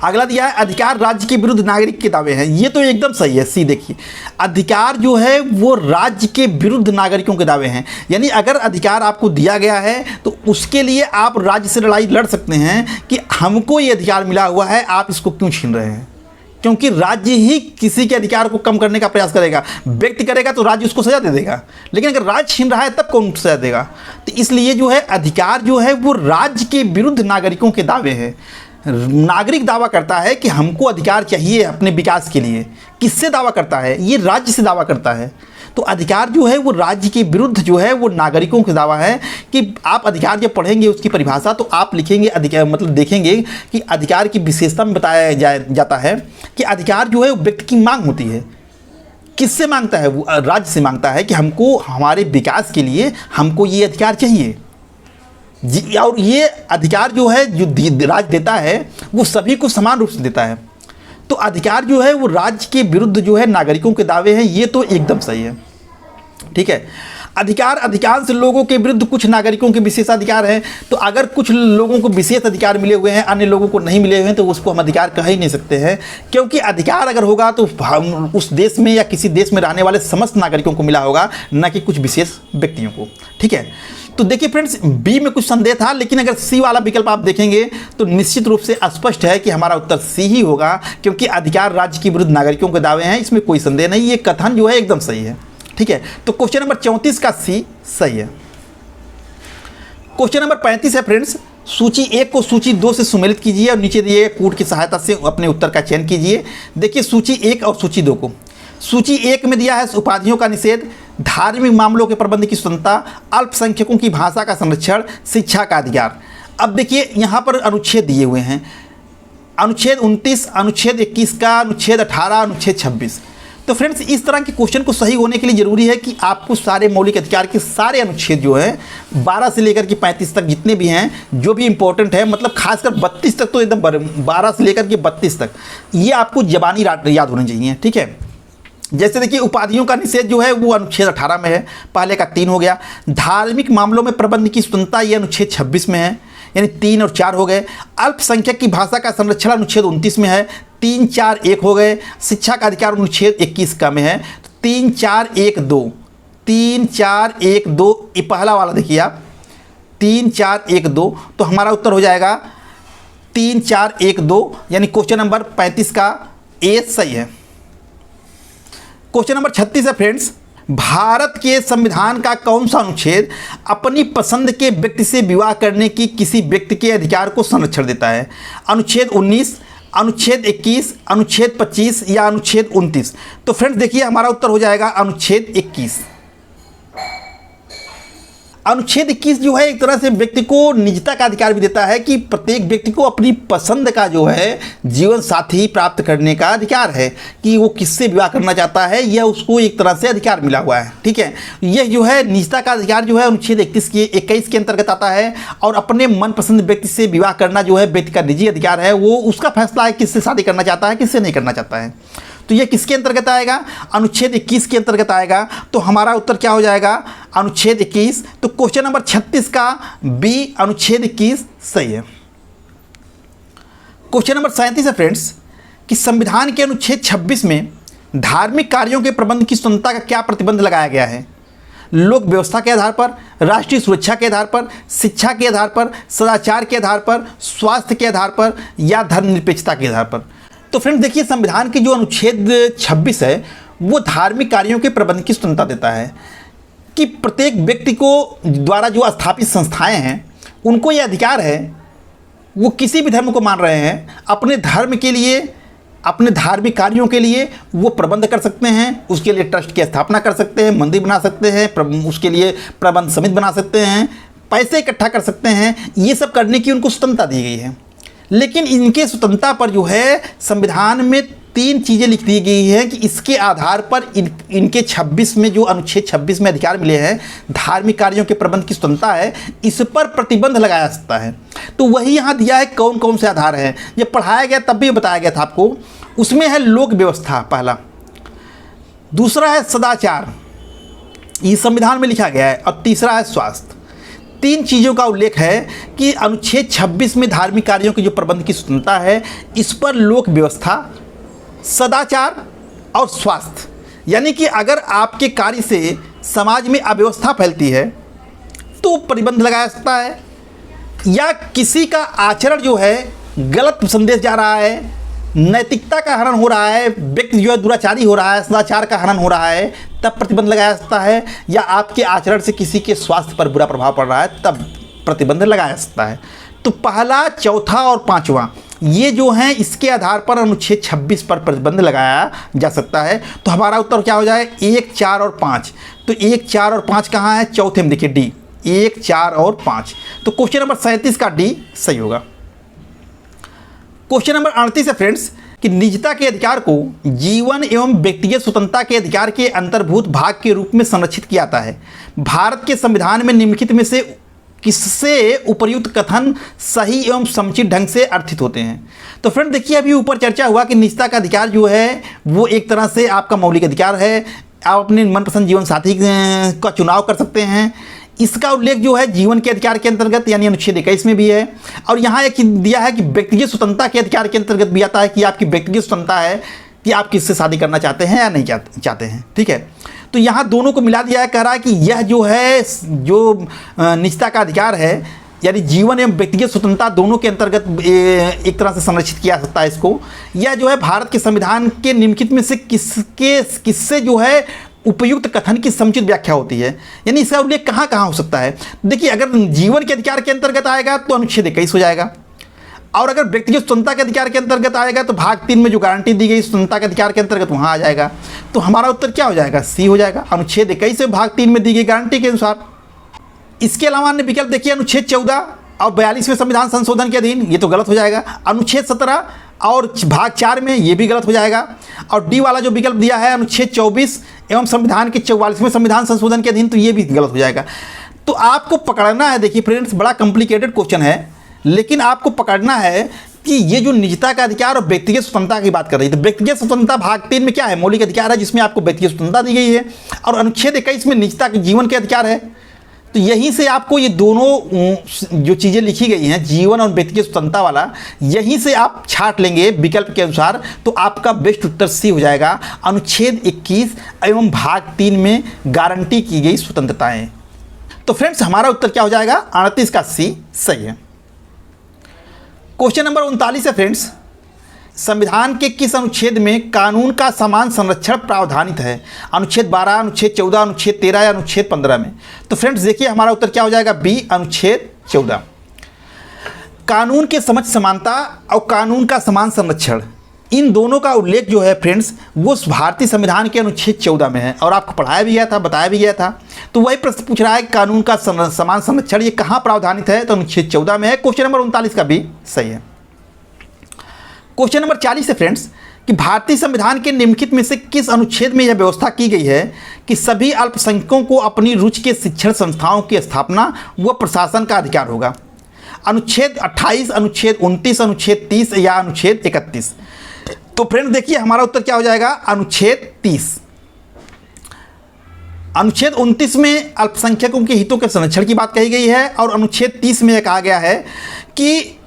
अगला दिया है अधिकार राज्य के विरुद्ध नागरिक के दावे हैं, ये तो एकदम सही है। सी देखिए अधिकार जो है वो राज्य के विरुद्ध नागरिकों के दावे हैं, यानी अगर अधिकार आपको दिया गया है तो उसके लिए आप राज्य से लड़ाई लड़ सकते हैं कि हमको ये अधिकार मिला हुआ है, आप इसको क्यों छीन रहे हैं। क्योंकि राज्य ही किसी के अधिकार को कम करने का प्रयास करेगा, व्यक्ति करेगा तो राज्य उसको सजा दे देगा, लेकिन अगर राज्य छीन रहा है तब कौन सजा देगा। तो इसलिए जो है अधिकार जो है वो राज्य के विरुद्ध नागरिकों के दावे हैं। नागरिक दावा करता है कि हमको अधिकार चाहिए अपने विकास के लिए, किससे दावा करता है, ये राज्य से दावा करता है। तो अधिकार जो है वो राज्य के विरुद्ध जो है वो नागरिकों का दावा है। कि आप अधिकार जब पढ़ेंगे उसकी परिभाषा तो आप लिखेंगे अधिकार मतलब देखेंगे कि अधिकार की विशेषता में बताया जाता है कि अधिकार जो है वो व्यक्ति की मांग होती है। किससे मांगता है वो, राज्य से मांगता है कि हमको हमारे विकास के लिए हमको ये अधिकार चाहिए जी। और ये अधिकार जो है जो राज्य देता है वो सभी को समान रूप से देता है। तो अधिकार जो है वो राज्य के विरुद्ध जो है नागरिकों के दावे हैं, ये तो एकदम सही है। ठीक है। अधिकार अधिकांश लोगों के विरुद्ध कुछ नागरिकों के विशेषाधिकार हैं। तो अगर कुछ लोगों को विशेष अधिकार मिले हुए हैं, अन्य लोगों को नहीं मिले हुए हैं, तो उसको हम अधिकार कह ही नहीं सकते हैं। क्योंकि अधिकार अगर होगा तो उस देश में या किसी देश में रहने वाले समस्त नागरिकों को मिला होगा, न कि कुछ विशेष व्यक्तियों को। ठीक है। तो देखिए फ्रेंड्स बी में कुछ संदेह था, लेकिन अगर सी वाला विकल्प आप देखेंगे तो निश्चित रूप से स्पष्ट है कि हमारा उत्तर सी ही होगा, क्योंकि अधिकार राज्य के विरुद्ध नागरिकों के दावे हैं, इसमें कोई संदेह नहीं। ये कथन जो है एकदम सही है। ठीक है। तो क्वेश्चन नंबर 34 का सी सही है। क्वेश्चन नंबर 35 है फ्रेंड्स, सूची 1 को सूची 2 से सुमेलित कीजिए और नीचे दिए कोड की सहायता से अपने उत्तर का चयन कीजिए। देखिए सूची 1 और सूची 2 को। सूची 1 में दिया है उपाधियों का निषेध, धार्मिक मामलों के प्रबंध की स्वतंत्रता, अल्पसंख्यकों की भाषा का संरक्षण, शिक्षा का अधिकार। अब देखिए यहाँ पर अनुच्छेद दिए हुए हैं, अनुच्छेद 29, अनुच्छेद 21 का, अनुच्छेद 18, अनुच्छेद 26। तो फ्रेंड्स इस तरह के क्वेश्चन को सही होने के लिए ज़रूरी है कि आपको सारे मौलिक अधिकार के सारे अनुच्छेद जो है 12 से लेकर के 35 तक जितने भी हैं, जो भी इंपॉर्टेंट है, मतलब खासकर 32 तक तो एकदम 12 से लेकर के 32 तक ये आपको ज़बानी याद होने चाहिए। ठीक है। जैसे देखिए उपाधियों का निषेध जो है वो अनुच्छेद 18 में है, पहले का 3 हो गया। धार्मिक मामलों में प्रबंध की स्वतंत्रता ये अनुच्छेद 26 में है, यानी 3 और 4 हो गए। अल्पसंख्यक की भाषा का संरक्षण अनुच्छेद 29 में है, 3, 4, 1 हो गए। शिक्षा का अधिकार अनुच्छेद 21 का में है, 3, 4, 1, 2, 3, 4, 1, 2 ये पहला वाला देखिए आप, 3, 4, 1, 2। तो हमारा उत्तर हो जाएगा 3, 4, 1, 2, यानी क्वेश्चन नंबर 35 का ए सही है। क्वेश्चन नंबर 36 है फ्रेंड्स, भारत के संविधान का कौन सा अनुच्छेद अपनी पसंद के व्यक्ति से विवाह करने की किसी व्यक्ति के अधिकार को संरक्षण देता है। अनुच्छेद 19, अनुच्छेद 21, अनुच्छेद 25 या अनुच्छेद 29। तो फ्रेंड्स देखिए हमारा उत्तर हो जाएगा अनुच्छेद 21। अनुच्छेद 21 जो है एक तरह से व्यक्ति को निजता का अधिकार भी देता है कि प्रत्येक व्यक्ति को अपनी पसंद का जो है जीवन साथी प्राप्त करने का अधिकार है, कि वो किससे विवाह करना चाहता है, यह उसको एक तरह से अधिकार मिला हुआ है। ठीक है। यह जो है निजता का अधिकार जो है अनुच्छेद 21 के अंतर्गत आता है, और अपने मनपसंद व्यक्ति से विवाह करना जो है व्यक्ति का निजी अधिकार है, वो उसका फैसला है किससे शादी करना चाहता है, किससे नहीं करना चाहता है। तो ये किसके अंतर्गत आएगा, अनुच्छेद 21 के अंतर्गत आएगा। तो हमारा उत्तर क्या हो जाएगा, अनुच्छेद 21। तो क्वेश्चन नंबर 36 का बी अनुच्छेद 21 सही है। क्वेश्चन नंबर 37 है फ्रेंड्स, कि संविधान के अनुच्छेद 26 में धार्मिक कार्यों के प्रबंध की स्वतंत्रता का क्या प्रतिबंध लगाया गया है? लोक व्यवस्था के आधार पर, राष्ट्रीय सुरक्षा के आधार पर, शिक्षा के आधार पर, सदाचार के आधार पर, स्वास्थ्य के आधार पर या धर्मनिरपेक्षता के आधार पर। तो फ्रेंड्स देखिए, संविधान की जो अनुच्छेद 26 है वो धार्मिक कार्यों के प्रबंध की स्वतंत्रता देता है कि प्रत्येक व्यक्ति को द्वारा जो स्थापित संस्थाएं हैं उनको ये अधिकार है, वो किसी भी धर्म को मान रहे हैं, अपने धर्म के लिए, अपने धार्मिक कार्यों के लिए वो प्रबंध कर सकते हैं, उसके लिए ट्रस्ट की स्थापना कर सकते हैं, मंदिर बना सकते हैं, उसके लिए प्रबंध समिति बना सकते हैं, पैसे इकट्ठा कर सकते हैं, ये सब करने की उनको स्वतंत्रता दी गई है। लेकिन इनके स्वतंत्रता पर जो है संविधान में 3 चीज़ें लिख दी गई हैं कि इसके आधार पर इनके 26 में जो अनुच्छेद 26 में अधिकार मिले हैं, धार्मिक कार्यों के प्रबंध की स्वतंत्रता है, इस पर प्रतिबंध लगाया जा सकता है। तो वही यहाँ दिया है कौन कौन से आधार हैं। जब पढ़ाया गया तब भी बताया गया था आपको। उसमें है लोक व्यवस्था पहला, दूसरा है सदाचार, ये संविधान में लिखा गया है, और तीसरा है स्वास्थ्य। 3 चीज़ों का उल्लेख है कि अनुच्छेद 26 में धार्मिक कार्यों के जो प्रबंध की स्वतंत्रता है, इस पर लोक व्यवस्था, सदाचार और स्वास्थ्य। यानी कि अगर आपके कार्य से समाज में अव्यवस्था फैलती है तो प्रतिबंध लगाया जा सकता है, या किसी का आचरण जो है गलत संदेश जा रहा है, नैतिकता का हनन हो रहा है, व्यक्ति जो है दुराचारी हो रहा है, सदाचार का हनन हो रहा है, तब प्रतिबंध लगाया जा सकता है, या आपके आचरण से किसी के स्वास्थ्य पर बुरा प्रभाव पड़ रहा है तब प्रतिबंध लगाया जा सकता है। तो पहला, चौथा और पांचवा ये जो हैं इसके आधार पर अनुच्छेद 26 पर प्रतिबंध लगाया जा सकता है। तो हमारा उत्तर क्या हो जाए? 1, 4 और 5। तो 1, 4 और 5 कहाँ है? चौथे में देखिए डी, 1, 4 और 5। तो क्वेश्चन नंबर 37 का डी सही होगा। क्वेश्चन नंबर 38 है फ्रेंड्स कि निजता के अधिकार को जीवन एवं व्यक्तिगत स्वतंत्रता के अधिकार के अंतर्भूत भाग के रूप में संरक्षित किया जाता है। भारत के संविधान में निम्नलिखित में से किससे उपर्युक्त कथन सही एवं समुचित ढंग से अर्थित होते हैं? तो फ्रेंड देखिए, अभी ऊपर चर्चा हुआ कि निजता का अधिकार जो है वो एक तरह से आपका मौलिक अधिकार है। आप अपने मनपसंद जीवन साथी का चुनाव कर सकते हैं। इसका उल्लेख जो है जीवन के अधिकार के अंतर्गत यानी अनुच्छेद 21 में भी है। और यहाँ एक दिया है कि व्यक्तिगत स्वतंत्रता के अधिकार के अंतर्गत भी आता है कि आपकी व्यक्तिगत स्वतंत्रता है कि आप किससे शादी करना चाहते हैं या नहीं चाहते हैं। ठीक है, तो यहाँ दोनों को मिला दिया है। कह रहा है कि यह जो है जो निजता का अधिकार है यानी जीवन एवं व्यक्तिगत स्वतंत्रता दोनों के अंतर्गत एक तरह से संरक्षित किया सकता है इसको। यह जो है भारत के संविधान के निम्नलिखित में से किससे जो है उपयुक्त कथन की समुचित व्याख्या होती है, यानी इसका उल्लेख कहाँ कहाँ हो सकता है? देखिए, अगर जीवन के अधिकार के अंतर्गत आएगा तो अनुच्छेद 21 हो जाएगा, और अगर व्यक्तिगत स्वतंत्रता के अधिकार के अंतर्गत आएगा तो भाग 3 में जो गारंटी दी गई स्वतंत्रता के अधिकार के अंतर्गत वहाँ आ जाएगा। तो हमारा उत्तर क्या हो जाएगा? सी हो जाएगा, अनुच्छेद 21 से भाग 3 में दी गई गारंटी के अनुसार। इसके अलावा अन्य विकल्प देखिए, अनुच्छेद 14 और 42वें संविधान संशोधन के अधीन, ये तो गलत हो जाएगा। अनुच्छेद 17 और भाग 4 में, ये भी गलत हो जाएगा। और डी वाला जो विकल्प दिया है अनुच्छेद 24 एवं संविधान के 44वें संविधान संशोधन के अधीन, तो ये भी गलत हो जाएगा। तो आपको पकड़ना है, देखिए फ्रेंड्स, बड़ा कॉम्प्लिकेटेड क्वेश्चन है, लेकिन आपको पकड़ना है कि ये जो निजता का अधिकार और व्यक्तिगत स्वतंत्रता की बात कर रही है, तो व्यक्तिगत स्वतंत्रता भाग 3 में क्या है? मौलिक अधिकार है जिसमें आपको व्यक्तिगत स्वतंत्रता दी गई है, और अनुच्छेद 21 में निजता के जीवन के अधिकार है। तो यहीं से आपको ये दोनों जो चीज़ें लिखी गई हैं, जीवन और व्यक्तिगत स्वतंत्रता वाला, यहीं से आप छांट लेंगे विकल्प के अनुसार, तो आपका बेस्ट उत्तर सी हो जाएगा, अनुच्छेद 21 एवं भाग 3 में गारंटी की गई स्वतंत्रताएं। तो फ्रेंड्स हमारा उत्तर क्या हो जाएगा? 38 का सी सही है। क्वेश्चन नंबर 39 है फ्रेंड्स, संविधान के किस अनुच्छेद में कानून का समान संरक्षण प्रावधानित है? अनुच्छेद 12, अनुच्छेद 14, अनुच्छेद 13 या अनुच्छेद 15 में? तो फ्रेंड्स देखिए, हमारा उत्तर क्या हो जाएगा? बी, अनुच्छेद 14। कानून के समक्ष समानता और कानून का समान संरक्षण, इन दोनों का उल्लेख जो है फ्रेंड्स वो भारतीय संविधान के अनुच्छेद 14 में है, और आपको पढ़ाया भी गया था, बताया भी गया था। तो वही प्रश्न पूछ रहा है कानून का समान संरक्षण ये कहाँ प्रावधानित है? तो अनुच्छेद 14 में है। क्वेश्चन नंबर 39 का भी सही है। क्वेश्चन नंबर 40 है फ्रेंड्स कि भारतीय संविधान के निम्नलिखित में से किस अनुच्छेद में यह व्यवस्था की गई है कि सभी अल्पसंख्यकों को अपनी रुचि के शिक्षण संस्थाओं की स्थापना व प्रशासन का अधिकार होगा? अनुच्छेद 28, अनुच्छेद 29, अनुच्छेद 30 या अनुच्छेद 31? तो फ्रेंड देखिए, हमारा उत्तर क्या हो जाएगा? अनुच्छेद 30। अनुच्छेद 29 में अल्पसंख्यकों के हितों के संरक्षण की बात कही गई है, और अनुच्छेद 30 में यह कहा गया है कि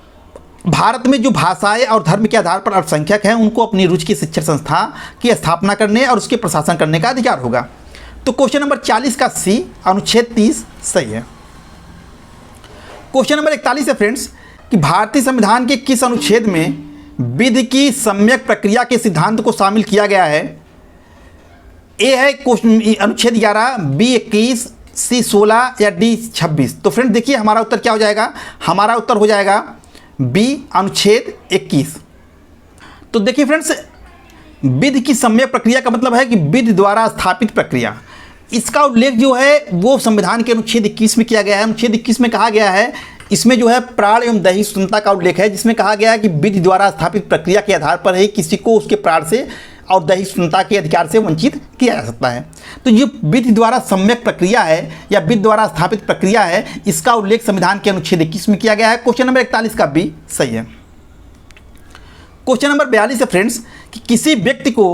भारत में जो भाषाएं और धर्म के आधार पर अल्पसंख्यक हैं उनको अपनी रुचि की शिक्षण संस्था की स्थापना करने और उसके प्रशासन करने का अधिकार होगा। तो क्वेश्चन नंबर 40 का सी अनुच्छेद 30 सही है। क्वेश्चन नंबर 41 है फ्रेंड्स कि भारतीय संविधान के किस अनुच्छेद में विधि की सम्यक प्रक्रिया के सिद्धांत को शामिल किया गया है? ए है अनुच्छेद 11, बी 21, सी 16 या डी 26। तो फ्रेंड्स देखिए हमारा उत्तर क्या हो जाएगा, हमारा उत्तर हो जाएगा बी अनुच्छेद 21। तो देखिए फ्रेंड्स विधि की सम्यक प्रक्रिया का मतलब है कि विधि द्वारा स्थापित प्रक्रिया, इसका उल्लेख जो है वो संविधान के अनुच्छेद 21 में किया गया है। अनुच्छेद 21 में कहा गया है, इसमें जो है प्राण एवं दैहिक स्वतंत्रता का उल्लेख है, जिसमें कहा गया है कि विधि द्वारा स्थापित प्रक्रिया के आधार पर ही किसी को उसके प्राण से और दैहिक स्वतंत्रता के अधिकार से वंचित किया जा सकता है। तो ये विधि द्वारा सम्यक प्रक्रिया है या विधि द्वारा स्थापित प्रक्रिया है, इसका उल्लेख संविधान के अनुच्छेद 21 में किया गया है। क्वेश्चन नंबर 41 का बी सही है। क्वेश्चन नंबर 42 है फ्रेंड्स कि किसी व्यक्ति को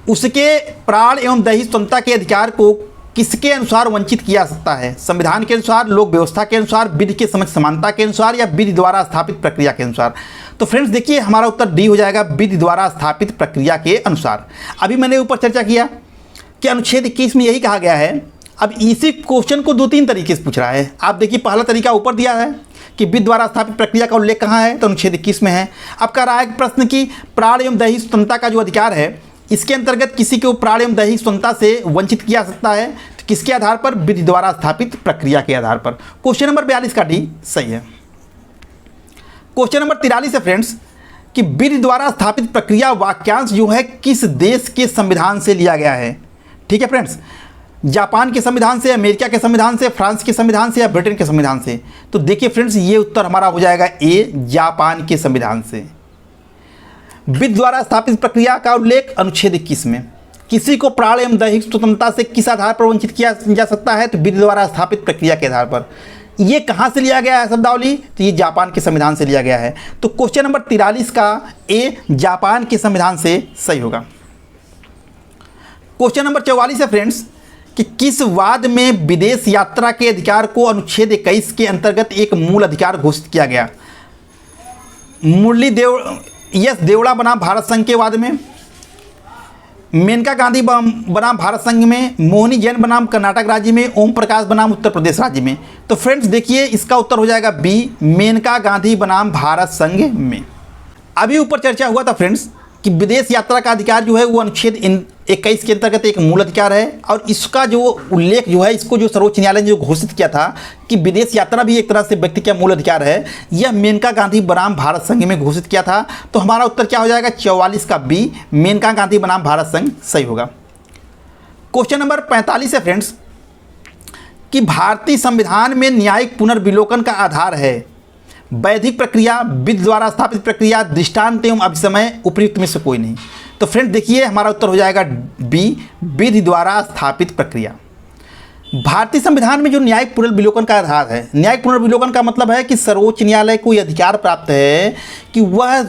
उसके प्राण एवं दैहिक स्वतंत्रता के अधिकार को किसके अनुसार वंचित किया जा सकता है? संविधान के अनुसार, लोक व्यवस्था के अनुसार, विधि के समझ समानता के अनुसार या विधि द्वारा स्थापित प्रक्रिया के अनुसार? तो फ्रेंड्स देखिए हमारा उत्तर डी हो जाएगा, विधि द्वारा स्थापित प्रक्रिया के अनुसार। अभी मैंने ऊपर चर्चा किया कि अनुच्छेद 21 में यही कहा गया है। अब इसी क्वेश्चन को 2-3 तरीके से पूछ रहा है। आप देखिए पहला तरीका ऊपर दिया है कि विधि द्वारा स्थापित प्रक्रिया का उल्लेख कहाँ है, तो अनुच्छेद 21 में है। अब कह रहा है प्रश्न की प्राण एवं दैहिक स्वतंत्रता का जो अधिकार है, इसके अंतर्गत किसी को प्राण एवं दैहिक स्वतंत्रता से वंचित किया जा सकता है, तो किसके आधार पर? विधि द्वारा स्थापित प्रक्रिया के आधार पर। क्वेश्चन नंबर 42 का डी सही है। क्वेश्चन नंबर 43 है फ्रेंड्स कि विधि द्वारा स्थापित प्रक्रिया वाक्यांश जो है किस देश के संविधान से लिया गया है? ठीक है फ्रेंड्स, जापान के संविधान से, अमेरिका के संविधान से, फ्रांस के संविधान से या ब्रिटेन के संविधान से? तो देखिए फ्रेंड्स ये उत्तर हमारा हो जाएगा ए, जापान के संविधान से। विधि द्वारा स्थापित प्रक्रिया का उल्लेख अनुच्छेद 21 में। किसी को प्राण एवं दैहिक स्वतंत्रता से किस आधार पर वंचित किया जा सकता है? तो विधि द्वारा स्थापित प्रक्रिया के आधार पर। ये कहाँ से लिया गया है शब्दावली? तो ये जापान के संविधान से लिया गया है। तो क्वेश्चन नंबर 43 का ए जापान के संविधान से सही होगा। क्वेश्चन नंबर 44 है फ्रेंड्स कि किस वाद में विदेश यात्रा के अधिकार को अनुच्छेद 21 के अंतर्गत एक मूल अधिकार घोषित किया गया? मुरली देवड़ा बनाम भारत संघ के वाद में, मेनका गांधी बनाम भारत संघ में, मोहिनी जैन बनाम कर्नाटक राज्य में, ओम प्रकाश बनाम उत्तर प्रदेश राज्य में? तो फ्रेंड्स देखिए इसका उत्तर हो जाएगा बी, मेनका गांधी बनाम भारत संघ में। अभी ऊपर चर्चा हुआ था फ्रेंड्स कि विदेश यात्रा का अधिकार जो है वो अनुच्छेद 21 के अंतर्गत एक मूल अधिकार है, और इसका जो उल्लेख जो है, इसको जो सर्वोच्च न्यायालय ने जो घोषित किया था कि विदेश यात्रा भी एक तरह से व्यक्ति का मूल अधिकार है, यह मेनका गांधी बनाम भारत संघ में घोषित किया था। तो हमारा उत्तर क्या हो जाएगा? 44 का बी, मेनका गांधी बनाम भारत संघ सही होगा। क्वेश्चन नंबर 45 है फ्रेंड्स कि भारतीय संविधान में न्यायिक पुनर्विलोकन का आधार है वैधिक प्रक्रिया, विधि द्वारा स्थापित प्रक्रिया, दृष्टांत एवं अभिसमय, उपयुक्त में से कोई नहीं? तो फ्रेंड देखिए हमारा उत्तर हो जाएगा बी, विधि द्वारा स्थापित प्रक्रिया। भारतीय संविधान में जो न्यायिक पुनर्विलोकन का आधार है, न्यायिक पुनर्विलोकन का मतलब है कि सर्वोच्च न्यायालय को यह अधिकार प्राप्त है कि वह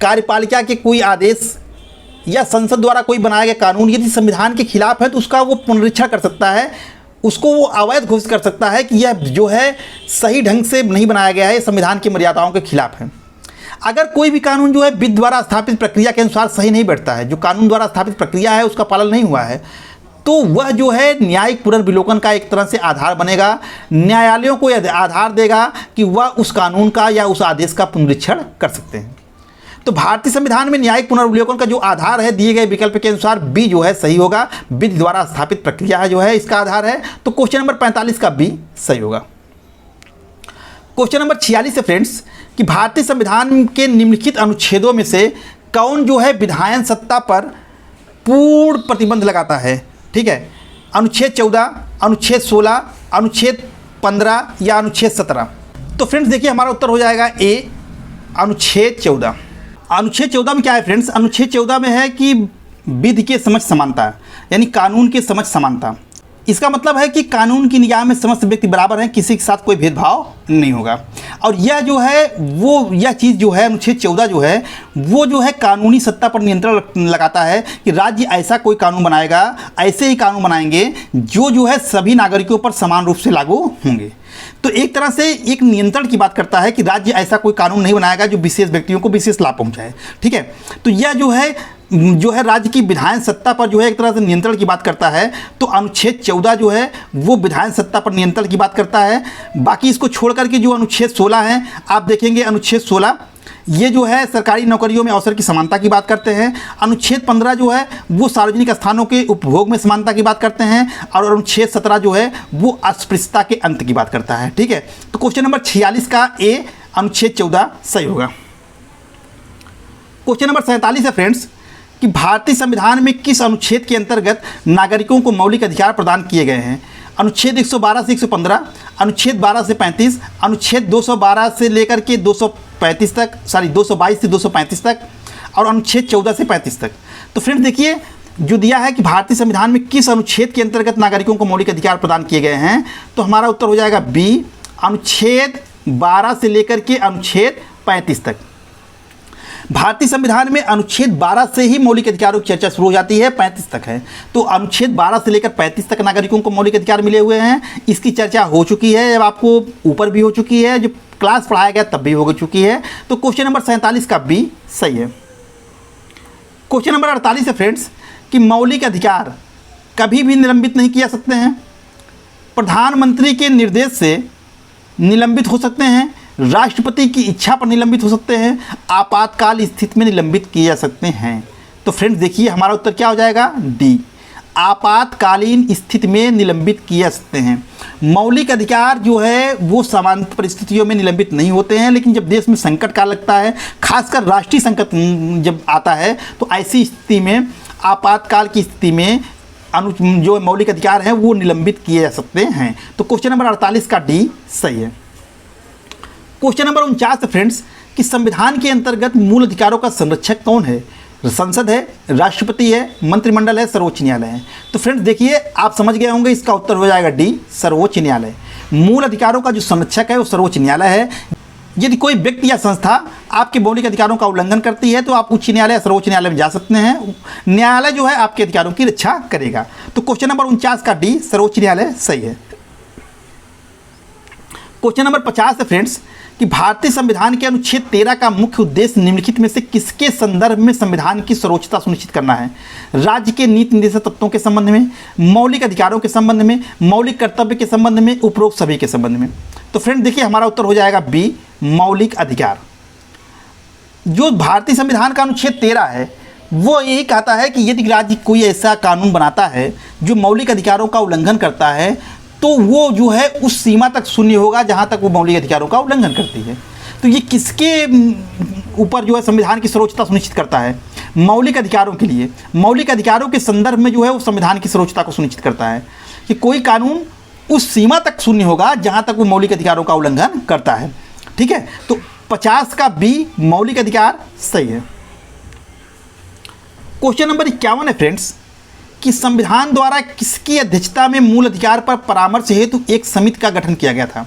कार्यपालिका के कोई आदेश या संसद द्वारा कोई बनाया गया कानून यदि संविधान के खिलाफ है तो उसका वो पुनरीक्षण कर सकता है, उसको वो अवैध घोषित कर सकता है कि यह जो है सही ढंग से नहीं बनाया गया है, संविधान की मर्यादाओं के खिलाफ है। अगर कोई भी कानून जो है विधि द्वारा स्थापित प्रक्रिया के अनुसार सही नहीं बैठता है, जो कानून द्वारा स्थापित प्रक्रिया है उसका पालन नहीं हुआ है, तो वह जो है न्यायिक पुनर्विलोकन का एक तरह से आधार बनेगा, न्यायालयों को यह आधार देगा कि वह उस कानून का या उस आदेश का पुनरीक्षण कर सकते हैं। तो भारतीय संविधान में न्यायिक पुनर्विलोकन का जो आधार है दिए गए विकल्प के अनुसार बी जो है सही होगा, विधि द्वारा स्थापित प्रक्रिया है जो है इसका आधार है। तो क्वेश्चन नंबर 45 का बी सही होगा। क्वेश्चन नंबर 46 है फ्रेंड्स कि भारतीय संविधान के निम्नलिखित अनुच्छेदों में से कौन जो है विधायन सत्ता पर पूर्ण प्रतिबंध लगाता है? ठीक है, अनुच्छेद 14, अनुच्छेद 16, अनुच्छेद 15 या अनुच्छेद 17? तो फ्रेंड्स देखिए हमारा उत्तर हो जाएगा ए, अनुच्छेद 14। अनुच्छेद 14 में क्या है फ्रेंड्स? अनुच्छेद 14 में है कि विधि के समझ समानता, यानी कानून के समझ समानता। इसका मतलब है कि कानून की निगाह में समस्त व्यक्ति बराबर हैं, किसी के साथ कोई भेदभाव नहीं होगा। और यह जो है वो यह चीज़ जो है अनुच्छेद 14 जो है वो जो है कानूनी सत्ता पर नियंत्रण लगाता है कि राज्य ऐसा कोई कानून बनाएगा, ऐसे ही कानून बनाएंगे जो है सभी नागरिकों पर समान रूप से लागू होंगे। तो एक तरह से एक नियंत्रण की बात करता है कि राज्य ऐसा कोई कानून नहीं बनाएगा जो विशेष व्यक्तियों को विशेष लाभ पहुंचाए। ठीक है, तो यह जो है राज्य की विधायन सत्ता पर जो है एक तरह से नियंत्रण की बात करता है। तो अनुच्छेद 14 जो है वो विधायन सत्ता पर नियंत्रण की बात करता है। बाकी इसको छोड़ करके जो अनुच्छेद 16 है, आप देखेंगे अनुच्छेद 16 ये जो है सरकारी नौकरियों में अवसर की समानता की बात करते हैं। अनुच्छेद 15 जो है वो सार्वजनिक स्थानों के उपभोग में समानता की बात करते हैं। और अनुच्छेद 17 जो है वो अस्पृश्यता के अंत की बात करता है। ठीक है, तो क्वेश्चन नंबर 46 का ए अनुच्छेद 14 सही होगा। क्वेश्चन नंबर 47 है फ्रेंड्स कि भारतीय संविधान में किस अनुच्छेद के अंतर्गत नागरिकों को मौलिक अधिकार प्रदान किए गए हैं। अनुच्छेद 112 से 115, अनुच्छेद 12 से 35, अनुच्छेद 212 से लेकर के 222 से 235 तक, और अनुच्छेद 14 से 35 तक। तो फ्रेंड्स देखिए जो दिया है कि भारतीय संविधान में किस अनुच्छेद के अंतर्गत नागरिकों को मौलिक अधिकार प्रदान किए गए हैं, तो हमारा उत्तर हो जाएगा बी, अनुच्छेद 12 से लेकर के अनुच्छेद 35 तक। भारतीय संविधान में अनुच्छेद 12 से ही मौलिक अधिकारों की चर्चा शुरू हो जाती है, 35 तक है। तो अनुच्छेद 12 से लेकर 35 तक नागरिकों को मौलिक अधिकार मिले हुए हैं। इसकी चर्चा हो चुकी है, जब आपको ऊपर भी हो चुकी है, जब क्लास पढ़ाया गया तब भी हो चुकी है। तो क्वेश्चन नंबर 47 का बी सही है। क्वेश्चन नंबर 48 है फ्रेंड्स कि मौलिक अधिकार कभी भी निलंबित नहीं किए जा सकते हैं। प्रधानमंत्री के निर्देश से निलंबित हो सकते हैं, राष्ट्रपति की इच्छा पर निलंबित हो सकते हैं, आपातकाल स्थिति में निलंबित किए जा सकते हैं। तो फ्रेंड्स देखिए हमारा उत्तर क्या हो जाएगा डी, आपातकालीन स्थिति में निलंबित किए जा सकते हैं। मौलिक अधिकार जो है वो सामान्य परिस्थितियों में निलंबित नहीं होते हैं, लेकिन जब देश में संकट काल लगता है, खासकर राष्ट्रीय संकट जब आता है, तो ऐसी स्थिति में आपातकाल की स्थिति में जो मौलिक अधिकार हैं वो निलंबित किए जा सकते हैं। तो क्वेश्चन नंबर 48 का डी सही है। क्वेश्चन नंबर 49 है फ्रेंड्स कि संविधान के अंतर्गत मूल अधिकारों का संरक्षक कौन है। संसद है, राष्ट्रपति है, मंत्रिमंडल है, सर्वोच्च न्यायालय है। तो फ्रेंड्स देखिए आप समझ गए होंगे, इसका उत्तर हो जाएगा डी, सर्वोच्च न्यायालय। मूल अधिकारों का जो संरक्षक है वो सर्वोच्च न्यायालय है। यदि कोई व्यक्ति या संस्था आपके मौलिक अधिकारों का उल्लंघन करती है तो आप उच्च न्यायालय या सर्वोच्च न्यायालय में जा सकते हैं। न्यायालय जो है आपके अधिकारों की रक्षा करेगा। तो क्वेश्चन नंबर 49 का डी, सर्वोच्च न्यायालय सही है। क्वेश्चन नंबर 50 है फ्रेंड्स कि भारतीय संविधान के अनुच्छेद 13 का मुख्य उद्देश्य निम्नलिखित में से किसके संदर्भ में संविधान की सर्वोच्चता सुनिश्चित करना है। राज्य के नीति निर्देशक तत्वों के संबंध में, मौलिक अधिकारों के संबंध में, मौलिक कर्तव्य के संबंध में, उपरोक्त सभी के संबंध में। तो फ्रेंड देखिए हमारा उत्तर हो जाएगा बी, मौलिक अधिकार। जो भारतीय संविधान का अनुच्छेद 13 है वो यही कहता है कि यदि राज्य कोई ऐसा कानून बनाता है जो मौलिक अधिकारों का उल्लंघन करता है तो वो जो है उस सीमा तक शून्य होगा जहाँ तक वो मौलिक अधिकारों का उल्लंघन करती है। तो ये किसके ऊपर जो है संविधान की सर्वोच्चता सुनिश्चित करता है, मौलिक अधिकारों के लिए। मौलिक अधिकारों के संदर्भ में जो है वो संविधान की सर्वोच्चता को सुनिश्चित करता है कि कोई कानून उस सीमा तक शून्य होगा जहाँ तक वो मौलिक अधिकारों का उल्लंघन करता है। ठीक है, तो 50 का बी, मौलिक अधिकार सही है। क्वेश्चन नंबर 51 है फ्रेंड्स कि संविधान द्वारा किसकी अध्यक्षता में मूल अधिकार पर परामर्श हेतु एक समिति का गठन किया गया था।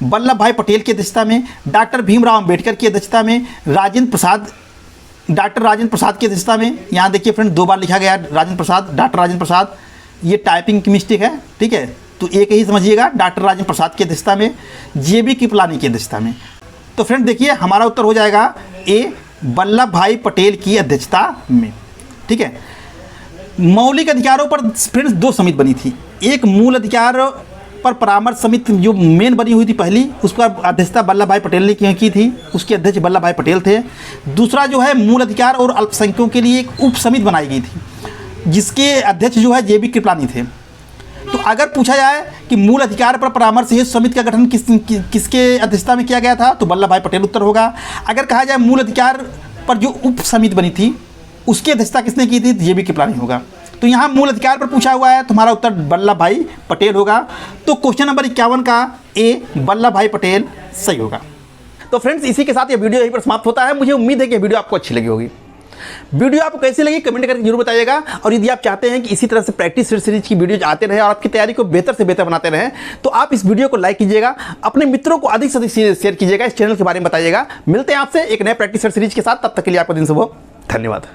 वल्लभ भाई पटेल की अध्यक्षता में, डॉक्टर भीमराव अंबेडकर की अध्यक्षता में, डॉक्टर राजेंद्र प्रसाद की अध्यक्षता में। यहाँ देखिए फ्रेंड 2 बार लिखा गया राजेंद्र प्रसाद, डॉक्टर राजेंद्र प्रसाद, ये टाइपिंग की मिस्टेक है। ठीक है, तो एक ही समझिएगा, डॉक्टर राजेंद्र प्रसाद की अध्यक्षता में, JB कृपलानी की अध्यक्षता में। तो फ्रेंड देखिए हमारा उत्तर हो जाएगा ए, वल्लभ भाई पटेल की अध्यक्षता में। ठीक है, मौलिक अधिकारों पर फ्रेंड्स 2 समिति बनी थी। एक मूल अधिकार पर परामर्श समिति जो मेन बनी हुई थी पहली, उस पर अध्यक्षता वल्लभ भाई पटेल ने की थी, उसके अध्यक्ष वल्लभ भाई पटेल थे। दूसरा जो है मूल अधिकार और अल्पसंख्यकों के लिए एक उप समिति बनाई गई थी जिसके अध्यक्ष जो है JB कृपलानी थे। तो अगर पूछा जाए कि मूल अधिकार पर परामर्श हेतु समिति का गठन किसके अध्यक्षता में किया गया था तो वल्लभ भाई पटेल उत्तर होगा। अगर कहा जाए मूल अधिकार पर जो उप समिति बनी थी उसकी अध्यक्षता किसने की थी, JB कृपलानी होगा। तो यहाँ मूल अधिकार पर पूछा हुआ है तो हमारा उत्तर वल्लभ भाई पटेल होगा। तो क्वेश्चन नंबर 51 का ए, वल्लभ भाई पटेल सही होगा। तो फ्रेंड्स इसी के साथ ये वीडियो यहीं पर समाप्त होता है। मुझे उम्मीद है कि वीडियो आपको अच्छी लगी होगी। वीडियो आपको कैसी लगी कमेंट करके जरूर बताइएगा। और यदि आप चाहते हैं कि इसी तरह से प्रैक्टिस सीरीज की वीडियोज आते रहे और आपकी तैयारी को बेहतर से बेहतर बनाते रहें, तो आप इस वीडियो को लाइक कीजिएगा, अपने मित्रों को अधिक से अधिक शेयर कीजिएगा, इस चैनल के बारे में बताइएगा। मिलते हैं आपसे एक नए प्रैक्टिस सीरीज के साथ, तब तक के लिए आपका दिन शुभ हो। धन्यवाद।